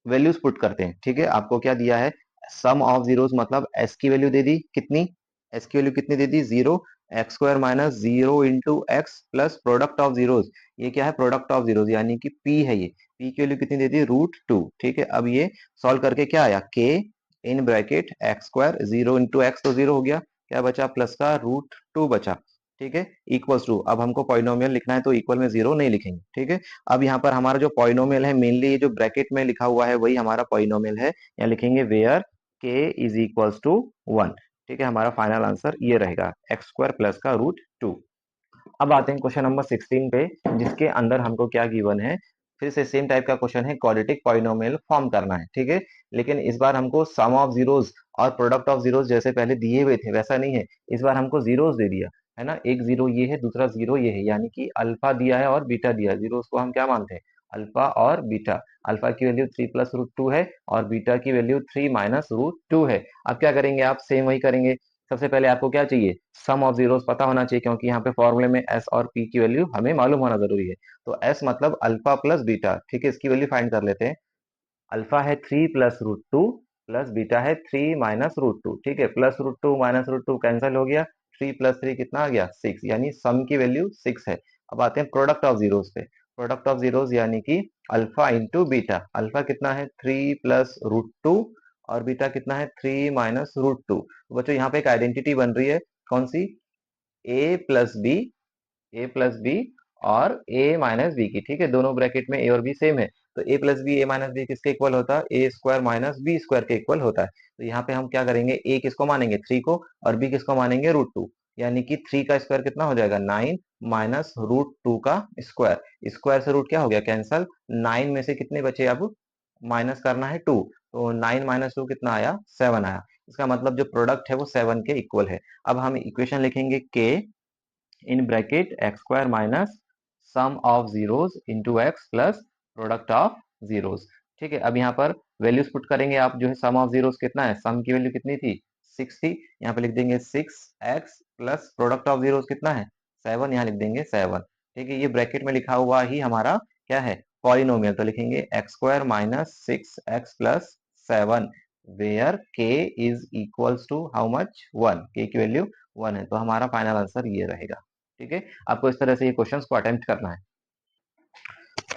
वैल्यूज पुट करते हैं। ठीक है, आपको क्या दिया है? सम ऑफ जीरोस मतलब एस की वैल्यू दे दी कितनी? एस की वैल्यू कितनी दे दी? Zero. X square minus zero into x plus product of zeros, ये क्या है? प्रोडक्ट ऑफ जीरोस यानी कि पी है। ये पी की वैल्यू कितनी दे दी? Root two. ठीक है, अब ये सॉल्व करके क्या आया? के in bracket x square, zero into x तो जीरो हो गया, क्या बचा? प्लस का रूट टू बचा। ठीक है, इक्वल्स टू, अब हमको पॉलिनोमियल लिखना है तो इक्वल में जीरो नहीं लिखेंगे। ठीक है, अब यहाँ पर हमारा जो पॉलिनोमियल है, मेनली ये जो ब्रैकेट में लिखा हुआ है वही हमारा पॉलिनोमियल है। यहाँ लिखेंगे where k is equals to one. ठीक है, हमारा फाइनल आंसर ये रहेगा एक्स स्क्वायर प्लस का रूट टू। अब आते हैं क्वेश्चन नंबर 16 पे, जिसके अंदर हमको क्या गिवन है? फिर से सेम टाइप का क्वेश्चन है, क्वाड्रेटिक पॉलिनोमियल फॉर्म करना है। ठीक है, लेकिन इस बार हमको सम ऑफ जीरोस और प्रोडक्ट ऑफ जीरोस जैसे पहले दिए हुए थे वैसा नहीं है। इस बार हमको जीरोस दे दिया है ना, एक जीरो ये है, दूसरा जीरो ये है, यानी कि अल्फा दिया है और बीटा दिया है। जीरोस को हम क्या मानते हैं? अल्फा और बीटा। अल्फा की value three plus root two है और बीटा की value three minus root two है। अब क्या करेंगे आप? सेम वही करेंगे। सबसे पहले आपको क्या चाहिए? सम ऑफ जीरोस पता होना चाहिए, क्योंकि यहाँ पे फॉर्मूले में एस और पी की वैल्यू हमें मालूम होना जरूरी है। तो एस मतलब अल्फा प्लस बीटा। ठीक है, इसकी वैल्यू फाइंड कर लेते हैं। अल्फा है three plus root two plus beta है थ्री माइनस रूट टू। ठीक है, plus root two minus root two cancel हो गया, थ्री प्लस थ्री कितना आ गया? सिक्स, यानी सम की वैल्यू सिक्स है। अब आते हैं प्रोडक्ट ऑफ जीरोस पे। प्रोडक्ट ऑफ जीरोस यानी कि अल्फा इंटू बीटा। अल्फा कितना है? थ्री प्लस रूट टू, और बीटा कितना है? Three minus root two. बच्चों यहाँ पे एक आइडेंटिटी बन रही है, कौन सी? A plus b, a plus b और ए माइनस बी की। ठीक है, दोनों ब्रैकेट में ए और बी सेम है, तो ए प्लस बी, ए माइनस बी किसके इक्वल होता है? ए स्क्वायर माइनस बी स्क्वायर के इक्वल होता है। तो यहाँ पे हम क्या करेंगे? ए किसको मानेंगे? थ्री को, और बी किसको मानेंगे? रूट टू, यानी कि थ्री का स्क्वायर कितना हो जाएगा? नाइन, माइनस रूट 2 का स्क्वायर, स्क्वायर से रूट क्या हो गया कैंसल, 9 में से कितने बचे अब, माइनस करना है 2, तो 9 माइनस 2 कितना आया, 7 आया। इसका मतलब जो प्रोडक्ट है वो 7 के इक्वल है। अब हम इक्वेशन लिखेंगे के in bracket x square minus sum of zeros into x plus product of zeros. ठीक है, अब यहाँ पर वैल्यूज पुट करेंगे आप, जो है सम ऑफ जीरोस कितना है, सम की वैल्यू कितनी थी, 6 थी, यहाँ पे लिख देंगे 6x plus product of zeros कितना है 7, यहाँ लिख देंगे 7। ठीक है, ये ब्रैकेट में लिखा हुआ ही हमारा क्या है, पॉलिनोमियल, तो लिखेंगे x square minus 6x plus 7 where k is equals to how much 1, k की वैल्यू 1 है, तो हमारा फाइनल आंसर ये रहेगा। ठीक है, आपको इस तरह से ये क्वेश्चंस को अटेम्प्ट करना है।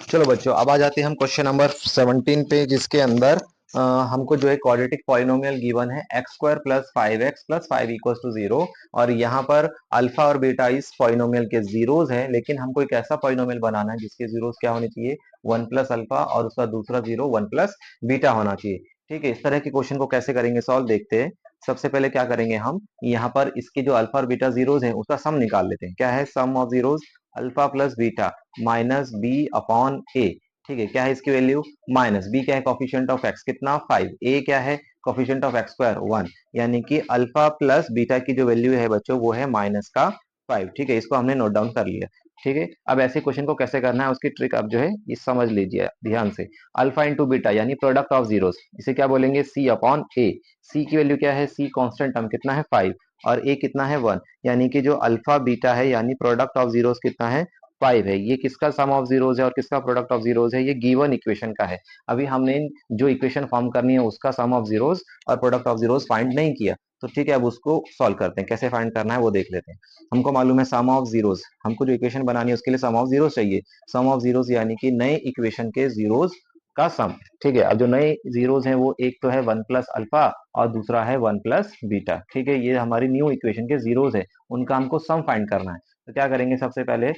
चलो बच्चों, अब आ जाते हैं हम क्वेश्चन नंबर 17 पे, जिसके अंदर हमको जो है क्वाड्रेटिक पॉलिनोमियल गिवन है x square plus 5x plus 5 equals to 0, और यहाँ पर अल्फा और बीटा इस पॉलिनोमियल के जीरोज हैं, लेकिन हमको एक ऐसा पॉलिनोमियल बनाना है जिसके जीरोज क्या होने चाहिए, 1 प्लस अल्फा, और उसका दूसरा जीरो 1 प्लस बीटा होना चाहिए। ठीक है, इस तरह के क्वेश्चन को कैसे करेंगे सॉल्व, देखते हैं। सबसे पहले क्या करेंगे, हम यहाँ पर इसके जो अल्फा और बीटा जीरोज हैं उसका सम निकाल लेते हैं। क्या है sum of zeros, alpha plus beta minus b upon a. ठीक है, क्या है इसकी वैल्यू, माइनस बी क्या है, कॉफिशिएंट ऑफ एक्स कितना 5, ए क्या है, कॉफिशिएंट ऑफ एक्स स्क्वायर 1, यानी कि अल्फा प्लस बीटा की जो वैल्यू है बच्चों वो है माइनस का 5। ठीक है, इसको हमने नोट डाउन कर लिया। ठीक है, अब ऐसे क्वेश्चन को कैसे करना है उसकी ट्रिक आप जो है ये समझ लीजिए ध्यान से। अल्फा इंटू बीटा यानी प्रोडक्ट ऑफ जीरोस, इसे क्या बोलेंगे, सी अपॉन ए। सी की वैल्यू क्या है, सी कांस्टेंट टर्म कितना है 5, और ए कितना है 1, यानी कि जो अल्फा बीटा है यानी प्रोडक्ट ऑफ जीरोस कितना है 5 है। ये किसका सम ऑफ जीरोज है और किसका प्रोडक्ट ऑफ जीरोज है, ये गिवन इक्वेशन का है। अभी हमने जो इक्वेशन फॉर्म करनी है उसका सम ऑफ जीरोज और प्रोडक्ट ऑफ जीरोज फाइंड नहीं किया, तो ठीक है अब उसको सॉल्व करते हैं, कैसे फाइंड करना है वो देख लेते हैं। हमको मालूम है सम ऑफ जीरोज, हमको जो इक्वेशन बनानी है उसके लिए सम ऑफ जीरोज चाहिए। सम ऑफ जीरोज यानी कि नए इक्वेशन के जीरोज का सम। ठीक है, अब जो नए जीरोज हैं वो एक तो है 1 प्लस अल्फा और दूसरा है 1 प्लस बीटा। ठीक है, ये हमारी न्यू इक्वेशन के जीरोज है, उनका हमको सम फाइंड करना है। तो क्या करेंगे, सबसे पहले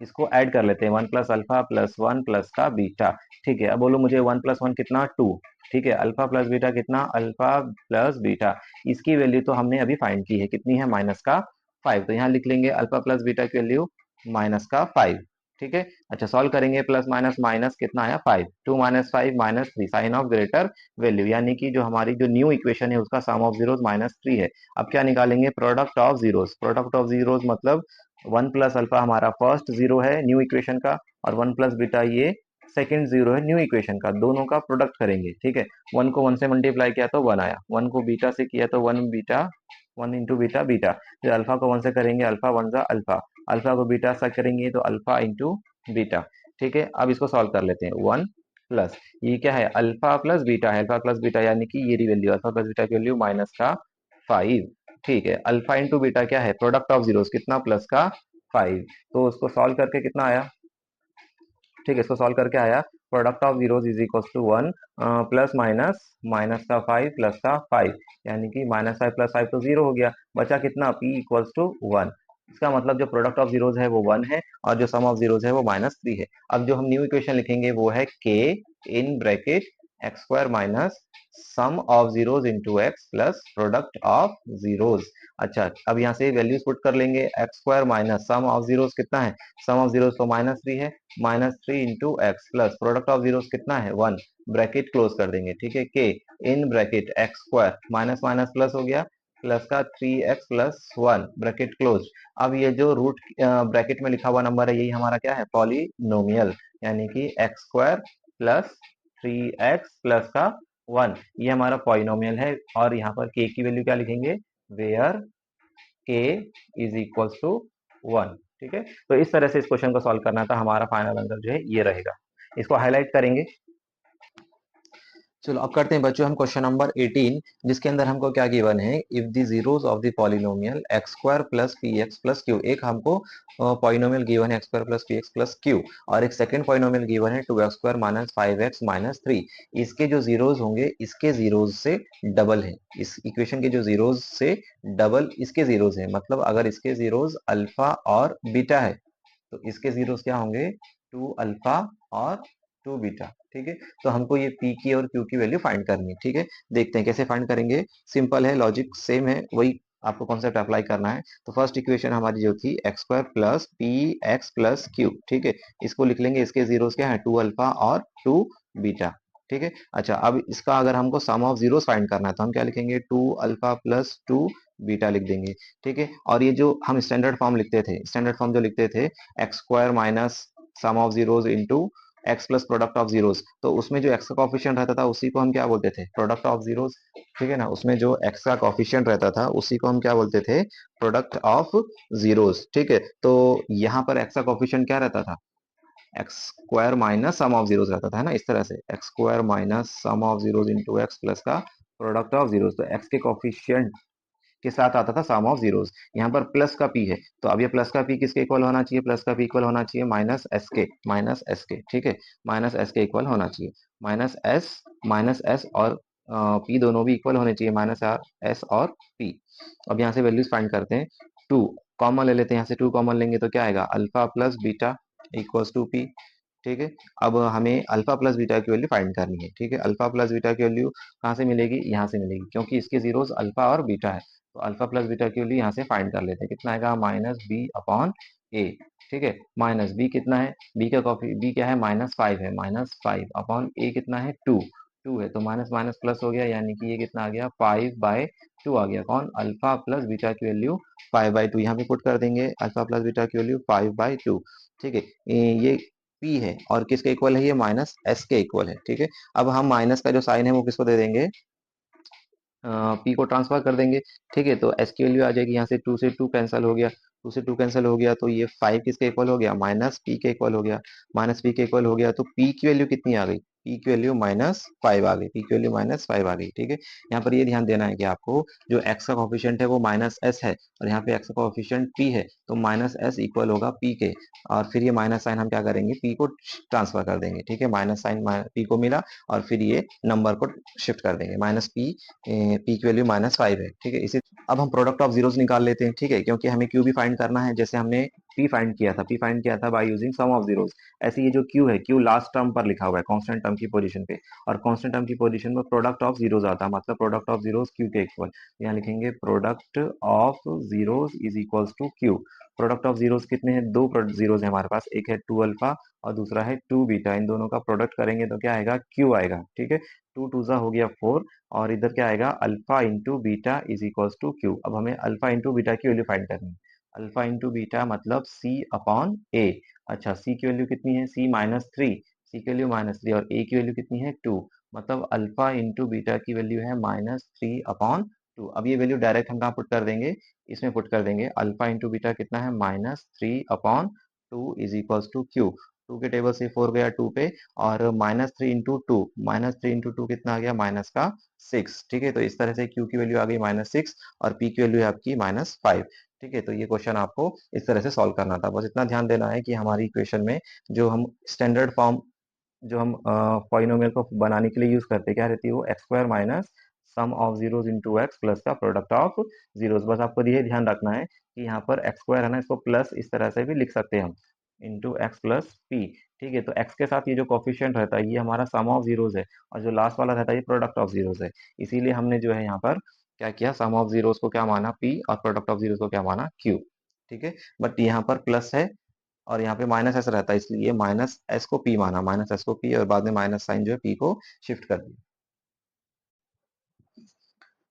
इसको ऐड कर लेते हैं, 1 प्लस अल्फा प्लस 1 प्लस का बीटा। ठीक है, अब बोलो मुझे 1 प्लस 1 कितना 2। ठीक है, अल्फा प्लस बीटा कितना, अल्फा प्लस बीटा, इसकी वैल्यू तो हमने अभी फाइंड की है, कितनी है माइनस का 5, तो यहाँ लिख लेंगे अल्फा प्लस बीटा की वैल्यू माइनस का 5। ठीक है, अच्छा सॉल्व करेंगे, प्लस माइनस माइनस कितना आया 5, 2 minus 5 minus 3, sign of greater value, यानी कि जो हमारी जो न्यू इक्वेशन है उसका सम ऑफ जीरोस माइनस 3 है। अब क्या निकालेंगे, product of zeros, product of zeros मतलब 1 प्लस अल्फा हमारा फर्स्ट जीरो है न्यू इक्वेशन का, और 1 प्लस बीटा ये सेकंड जीरो है न्यू इक्वेशन का, दोनों का प्रोडक्ट करेंगे। ठीक है, 1 को 1 से मल्टीप्लाई किया तो 1 आया, 1 को बीटा से किया तो 1 बीटा, 1 इंटू बीटा बीटा, फिर अल्फा को 1 से करेंगे अल्फा 1 जा अल्फा, अल्फा को बीटा से करेंगे तो अल्फा इंटू बीटा। ठीक है, अब इसको सॉल्व कर लेते हैं, 1 प्लस ये क्या है अल्फा प्लस बीटा है, अल्फा प्लस बीटा यानी कि ये वैल्यू अल्फा प्लस बीटा की वैल्यू माइनस का 5। ठीक है, अल्फा इंटू बीटा क्या है, प्रोडक्ट ऑफ जीरोस कितना, प्लस का 5, तो उसको सॉल्व करके कितना आया। ठीक है, इसको सॉल्व करके आया product of zeros is equal to 1 plus minus minus का 5 प्लस का 5, यानी कि माइनस 5 प्लस 5 तो जीरो हो गया, बचा कितना p इक्वल्स टू 1। इसका मतलब जो प्रोडक्ट ऑफ जीरोस है वो 1 है और जो सम ऑफ जीरोस है वो माइनस 3 है। अब जो हम न्यू इक्वेशन लिखेंगे वो है k in bracket x square minus sum of zeros into x plus product of zeros. अच्छा, अब यहाँ से वैल्यूज पुट कर लेंगे, x square minus sum of zeros कितना है, सम ऑफ जीरोस तो माइनस 3 है, minus 3 into x plus product of zeros कितना है 1, ब्रैकेट क्लोज कर देंगे। ठीक है, के in bracket x square minus minus plus हो गया, प्लस का 3x प्लस 1 ब्रैकेट क्लोज। अब ये जो रूट ब्रैकेट में लिखा हुआ नंबर है यही हमारा क्या है, पॉलिनोमियल, यानी कि x square plus 3x plus का 1, ये हमारा पॉलिनोमियल है। और यहाँ पर k की वैल्यू क्या लिखेंगे, where k is equals to 1। ठीक है, तो इस तरह से इस क्वेश्चन को सॉल्व करना था, हमारा फाइनल आंसर जो है ये रहेगा। इसको हाईलाइट करेंगे। चलो अब करते हैं बच्चों हम क्वेश्चन नंबर 18, जिसके अंदर हमको क्या गिवन है, if the zeros of the polynomial x square plus P x plus Q. एक हमको पॉलिनोमियल गिवन है x square plus P x plus Q, और एक सेकंड पॉलिनोमियल गिवन है 2x square minus 5x minus 3। इसके जो zeros होंगे इसके जीरोस से डबल है, इस इक्वेशन के जो जीरोस से डबल इसके जीरोस है, मतलब अगर इसके जीरोस अल्फा और बीटा है तो इसके जीरोस क्या होंगे, 2 अल्फा और 2 बीटा। ठीक है, तो हमको ये p की और q की वैल्यू फाइंड करनी है। ठीक है, देखते हैं कैसे फाइंड करेंगे, सिंपल है, लॉजिक सेम है, वही आपको कॉन्सेप्ट अप्लाई करना है। तो फर्स्ट इक्वेशन हमारी जो थी x square plus P x plus Q, ठीक है, इसको लिख लेंगे। इसके जीरोस क्या है, 2 अल्फा और 2 बीटा, ठीक है। अच्छा, अब इसका अगर हमको सम ऑफ जीरोस फाइंड करना है तो हम क्या लिखेंगे, 2 अल्फा प्लस 2 बीटा लिख देंगे, ठीक है। और ये जो हम स्टैंडर्ड फॉर्म लिखते थे, स्टैंडर्ड फॉर्म जो लिखते थे, x square minus sum of zeros into x plus product of zeros, तो उसमें जो एक्स का कॉफिशिएंट रहता था उसी को हम क्या बोलते थे, प्रोडक्ट ऑफ जीरोस, ठीक है ना। उसमें जो एक्स का कॉफिशिएंट रहता था उसी को हम क्या बोलते थे, प्रोडक्ट ऑफ जीरोस, ठीक है। तो यहाँ पर एक्स का कॉफिशिएंट क्या रहता था, x square minus sum of zeros रहता था, है ना, इस तरह से x square minus sum of zeros into x plus का प्रोडक्ट ऑफ जीरोस। तो एक्स के कॉफिशिएंट के साथ आता था सम ऑफ जीरोस। यहाँ पर प्लस का पी है, तो अब ये प्लस का पी किसके इक्वल होना चाहिए, प्लस का पी इक्वल होना चाहिए माइनस एस के, ठीक है, माइनस एस के इक्वल होना चाहिए। माइनस एस और पी दोनों भी इक्वल होने चाहिए, माइनस आर एस और पी। अब यहाँ से वैल्यूज फाइंड करते हैं। 2 कॉमन ले लेते हैं, यहाँ से 2 कॉमन लेंगे तो क्या आएगा, alpha plus beta equals to p, ठीक है। अब हमें अल्फा प्लस बीटा की वैल्यू फाइंड करनी है, ठीक है। अल्फा प्लस बीटा की वैल्यू कहाँ से मिलेगी, यहाँ से मिलेगी, क्योंकि इसके जीरोस अल्फा और बीटा है। तो अल्फा प्लस बीटा की वैल्यू यहाँ से फाइंड कर लेते हैं, कितना आएगा, माइनस बी अपॉन ए, ठीक है। माइनस बी कितना है, बी का कॉफी बी क्या है, -5 है, -5 अपॉन ए कितना है, 2 2 है, तो माइनस माइनस प्लस हो गया, यानी कि ये कितना आ गया, 5/2 आ गया। कौन, अल्फा प्लस बीटा की वैल्यू 5/2 यहाँ पे पुट कर देंगे, अल्फा प्लस बीटा की वैल्यू 5/2, ठीक है। ये पी है और किसके इक्वल है, ये माइनस एस के इक्वल है, ठीक है। अब हम माइनस का जो साइन है वो किसको दे देंगे, पी को ट्रांसफर कर देंगे, ठीक है। तो एस की वैल्यू आ जाएगी, यहाँ से 2 से 2 कैंसिल हो गया, 2 से 2 कैंसिल हो गया, तो ये 5 किसके इक्वल हो गया, माइनस पी के इक्वल हो गया। माइनस पी के इक्वल हो गया तो पी की वैल्यू कितनी आ गई, पी की वैल्यू -5 आ गई, पी की वैल्यू -5 आ गई, ठीक है। यहाँ पर ये ध्यान देना है कि आपको जो एक्स का कॉफिशिएंट है वो माइनस एस है और यहाँ पे एक्स का कॉफिशिएंट पी है, तो माइनस एस इक्वल होगा पी के, और फिर ये माइनस साइन हम क्या करेंगे, पी को ट्रांसफर कर देंगे, ठीक है। माइनस साइन पी को मिला और फिर ये नंबर को शिफ्ट कर देंगे, माइनस पी, पी की वैल्यू -5 है, ठीक है। इसे अब हम प्रोडक्ट ऑफ जीरोस निकाल लेते हैं, ठीक है, क्योंकि हमें क्यू भी फाइंड करना है, जैसे हमने पी फाइंड किया था by using sum of zeros. ऐसे ये जो क्यू है, क्यू लास्ट टर्म पर लिखा हुआ है, कांस्टेंट टर्म की पोजीशन पे, और कांस्टेंट टर्म की पोजीशन में प्रोडक्ट ऑफ जीरोस आता है, मतलब प्रोडक्ट ऑफ जीरोस क्यू के इक्वल। यहाँ लिखेंगे product of zeros is equals to q. Product of zeros कितने हैं, दो जीरोस है हमारे पास, एक है 2 अल्फा और दूसरा है 2 बीटा, इन दोनों का प्रोडक्ट करेंगे तो क्या आएगा, क्यू आएगा, ठीक है। 2 2 जा हो गया 4, और इधर क्या आएगा, alpha into beta is equals to q. अब हमें अल्फा इंटू बीटा की वैल्यू फाइंड करनी है। अल्फा इंटू बीटा मतलब सी अपॉन ए। अच्छा, सी की वैल्यू कितनी है, सी -3, सी की वैल्यू -3 और ए की वैल्यू कितनी है, 2, मतलब अल्फा इंटू बीटा की वैल्यू है -3/2। अब ये वैल्यू डायरेक्ट हम कहाँ पुट कर देंगे, इसमें पुट कर देंगे। अल्फा इंटू बीटा कितना है, -3/2 इज इक्वल्स टू क्यू। 2 के टेबल से 4 गया 2 पे, और -3 इंटू 2 कितना आ गया, माइनस का 6, ठीक है। तो इस तरह से क्यू की वैल्यू आ गई -6 और पी की वैल्यू है आपकी -5, ठीक है। तो ये क्वेश्चन आपको इस तरह से सॉल्व करना था। बस इतना ध्यान देना है कि हमारी इक्वेशन में जो हम स्टैंडर्ड फॉर्म, जो हम पॉलिनोमियल को बनाने के लिए यूज करते हैं, क्या रहती है वो, x square minus sum of zeros into x plus का प्रोडक्ट ऑफ जीरोस। बस आपको ये ध्यान रखना है कि यहाँ पर एक्स स्क्वायर है ना, इसको प्लस इस तरह से भी लिख सकते हैं हम, इंटू एक्स प्लस पी, ठीक है। तो एक्स के साथ ये जो कॉफिशिएंट रहता है ये हमारा सम ऑफ जीरोस है, और जो लास्ट वाला रहता है ये प्रोडक्ट ऑफ जीरोस है। इसीलिए हमने जो है यहाँ पर क्या किया, सम ऑफ जीरोस को क्या माना पी और प्रोडक्ट ऑफ जीरोस को क्या माना क्यू, ठीक है। बट यहाँ पर प्लस है और यहाँ पे माइनस एस रहता है, इसलिए माइनस एस को पी माना, माइनस एस को पी, और बाद में माइनस साइन जो है पी को शिफ्ट कर दिया।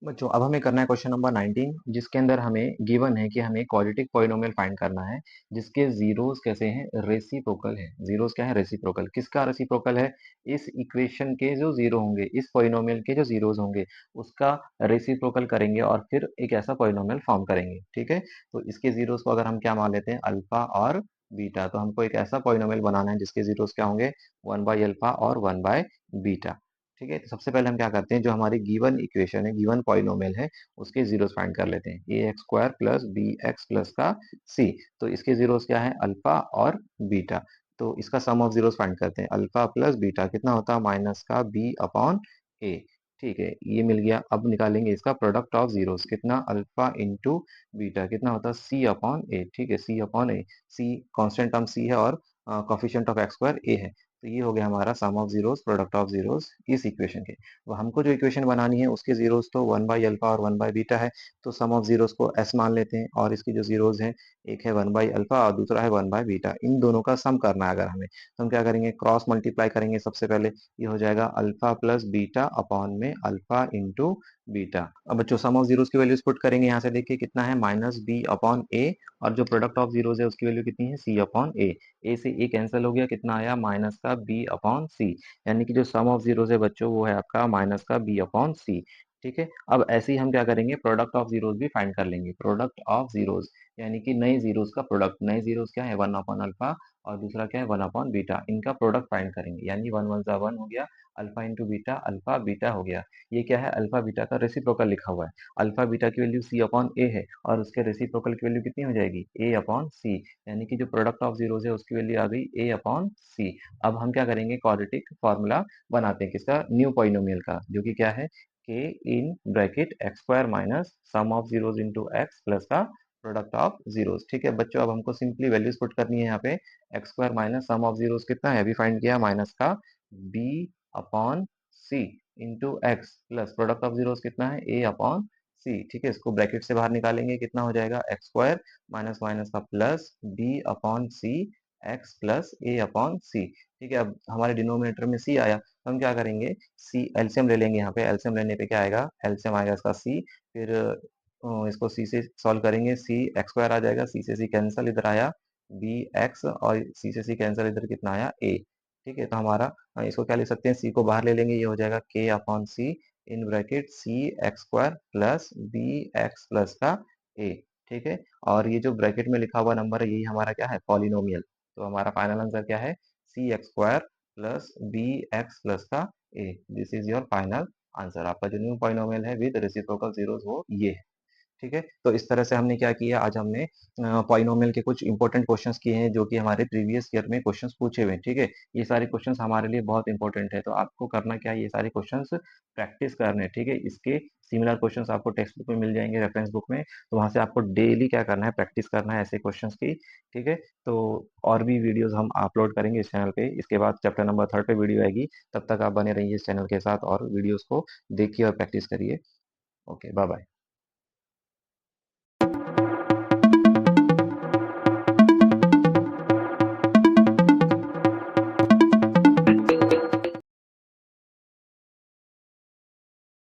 बच्चों, अब हमें करना है क्वेश्चन नंबर 19, जिसके अंदर हमें गिवन है कि हमें क्वाड्रेटिक पॉलिनोमियल फाइंड करना है जिसके जीरोस कैसे हैं, रेसिप्रोकल है। जीरोस क्या है, रेसिप्रोकल। किसका रेसिप्रोकल है, इस इक्वेशन के जो जीरो होंगे, इस पॉलिनोमियल के जो जीरोस होंगे उसका रेसिप्रोकल करेंगे और फिर एक ऐसा पॉलिनोमियल फॉर्म करेंगे, ठीक है। तो इसके जीरोस को अगर हम क्या मान लेते हैं, अल्फा और बीटा, तो हमको एक ऐसा पॉलिनोमियल बनाना है जिसके जीरोस क्या होंगे, 1/अल्फा और 1/बीटा, ठीक है। तो सबसे पहले हम क्या करते हैं, जो हमारी गिवन इक्वेशन है, गिवन पॉलिनोमियल है, उसके जीरोस फाइंड कर लेते हैं। A x square plus B x plus का सी, तो इसके जीरोस क्या है, अल्फा और बीटा। तो इसका सम ऑफ जीरोस फाइंड करते हैं। अल्फा प्लस बीटा कितना होता है, माइनस का बी अपॉन ए, ठीक है, ये मिल गया। अब निकालेंगे इसका प्रोडक्ट ऑफ जीरोस, कितना, अल्फा इंटू बीटा कितना होता है, सी अपॉन ए, ठीक है, c upon a. C constant term c है और coefficient of x square a है, तो ये हो गया हमारा sum of zeros product of zeros इस इक्वेशन के। वो हमको जो इक्वेशन बनानी है उसके जीरोस तो 1 बाई अल्फा और 1 बाई बीटा है, तो सम ऑफ जीरोस को एस मान लेते हैं और इसकी जो जीरोस हैं, एक है 1 बाई अल्फा और दूसरा है 1 बाई बीटा, इन दोनों का सम करना है अगर हमें, तो हम क्या करेंगे, क्रॉस मल्टीप्लाई करेंगे सबसे पहले। ये हो जाएगा अल्फा प्लस बीटा अपॉन में अल्फा इंटू बीटा। अब बच्चों सम ऑफ जीरोस की वैल्यूज पुट करेंगे, यहाँ से देखिए कितना है माइनस बी अपॉन ए, और जो प्रोडक्ट ऑफ जीरोस है उसकी वैल्यू कितनी है सी अपॉन ए। ए से ए कैंसिल हो गया, कितना आया माइनस का बी अपॉन सी, यानी कि जो सम ऑफ जीरोस है बच्चों वो है आपका माइनस का बी अपॉन सी। ठीक है, अब ऐसे ही हम क्या करेंगे, प्रोडक्ट ऑफ जीरोस भी फाइंड कर लेंगे। प्रोडक्ट ऑफ जीरोस यानी कि नए जीरोस का प्रोडक्ट, नए जीरोस क्या है 1 अपॉन अल्फा और दूसरा क्या है 1 अपॉन बीटा, इनका प्रोडक्ट फाइंड करेंगे, यानी 1 1 ज़ा 1 हो गया, alpha into beta alpha beta हो गया। ये क्या है, अल्फा बीटा का रेसिप्रोकल लिखा हुआ है। अल्फा बीटा की वैल्यू सी अपॉन ए है और उसके रेसिप्रोकल की वैल्यू कितनी हो जाएगी ए अपॉन सी, यानी कि जो प्रोडक्ट ऑफ जीरोस है उसकी वैल्यू आ गई ए अपॉन सी। अब हम क्या करेंगे, क्वाड्रेटिक फॉर्मूला बनाते हैं किसका, न्यू पॉलिनोमियल का, जो कि क्या है के in bracket x square minus sum of zeros into x plus का प्रोडक्ट ऑफ जीरोस। ठीक है बच्चों, अब हमको सिंपली वैल्यूज पुट करनी है यहाँ पे। X square minus sum of zeros कितना है, अभी फाइंड किया, माइनस का b upon c into x plus product of zeros कितना है ए अपॉन सी। ठीक है, इसको ब्रैकेट से बाहर निकालेंगे, कितना हो जाएगा एक्स स्क्वायर माइनस माइनस का प्लस बी अपॉन सी एक्स प्लस ए अपॉन सी। ठीक है, अब हमारे डिनोमिनेटर में सी आया, तो हम क्या करेंगे, सी एलसीएम ले लेंगे। यहाँ पे एलसीएम लेने पे क्या आएगा, एलसीएम आएगा इसका सी, फिर इसको सी से सॉल्व करेंगे, सी एक्स स्क्वायर आ जाएगा, सी से सी कैंसिल, इधर आया बी एक्स और सी से सी कैंसिल, इधर कितना आया ए। ठीक है, तो हमारा इसको क्या लिख सकते हैं, सी को बाहर ले लेंगे, ये हो जाएगा k upon c in bracket c x square plus B x plus का ए। ठीक है, और ये जो ब्रैकेट में लिखा हुआ नंबर है यही हमारा क्या है पॉलिनोमियल, तो हमारा फाइनल आंसर क्या है c x square plus B x plus का a. This is your final answer. आपका जो न्यू पॉलिनोमियल है विद रेसिप्रोकल जीरोस वो ये है। ठीक है, तो इस तरह से हमने क्या किया, आज हमने पॉलिनोमियल के कुछ इंपॉर्टेंट क्वेश्चंस किए हैं जो कि हमारे प्रीवियस ईयर में क्वेश्चंस पूछे हुए हैं। ठीक है, ये सारे क्वेश्चंस हमारे लिए बहुत इंपॉर्टेंट है, तो आपको करना क्या है, ये सारे क्वेश्चंस प्रैक्टिस करने हैं। ठीक है, इसके सिमिलर क्वेश्चंस आपको टेक्स्ट बुक में मिल जाएंगे, रेफरेंस बुक में, तो वहां से आपको डेली क्या करना है, प्रैक्टिस करना है ऐसे क्वेश्चंस की। ठीक है, तो और भी वीडियोज हम अपलोड करेंगे इस चैनल पे, इसके बाद चैप्टर नंबर 3 पे वीडियो आएगी, तब तक आप बने रहिए इस चैनल के साथ और वीडियोज को देखिए और प्रैक्टिस करिए। Okay, bye bye.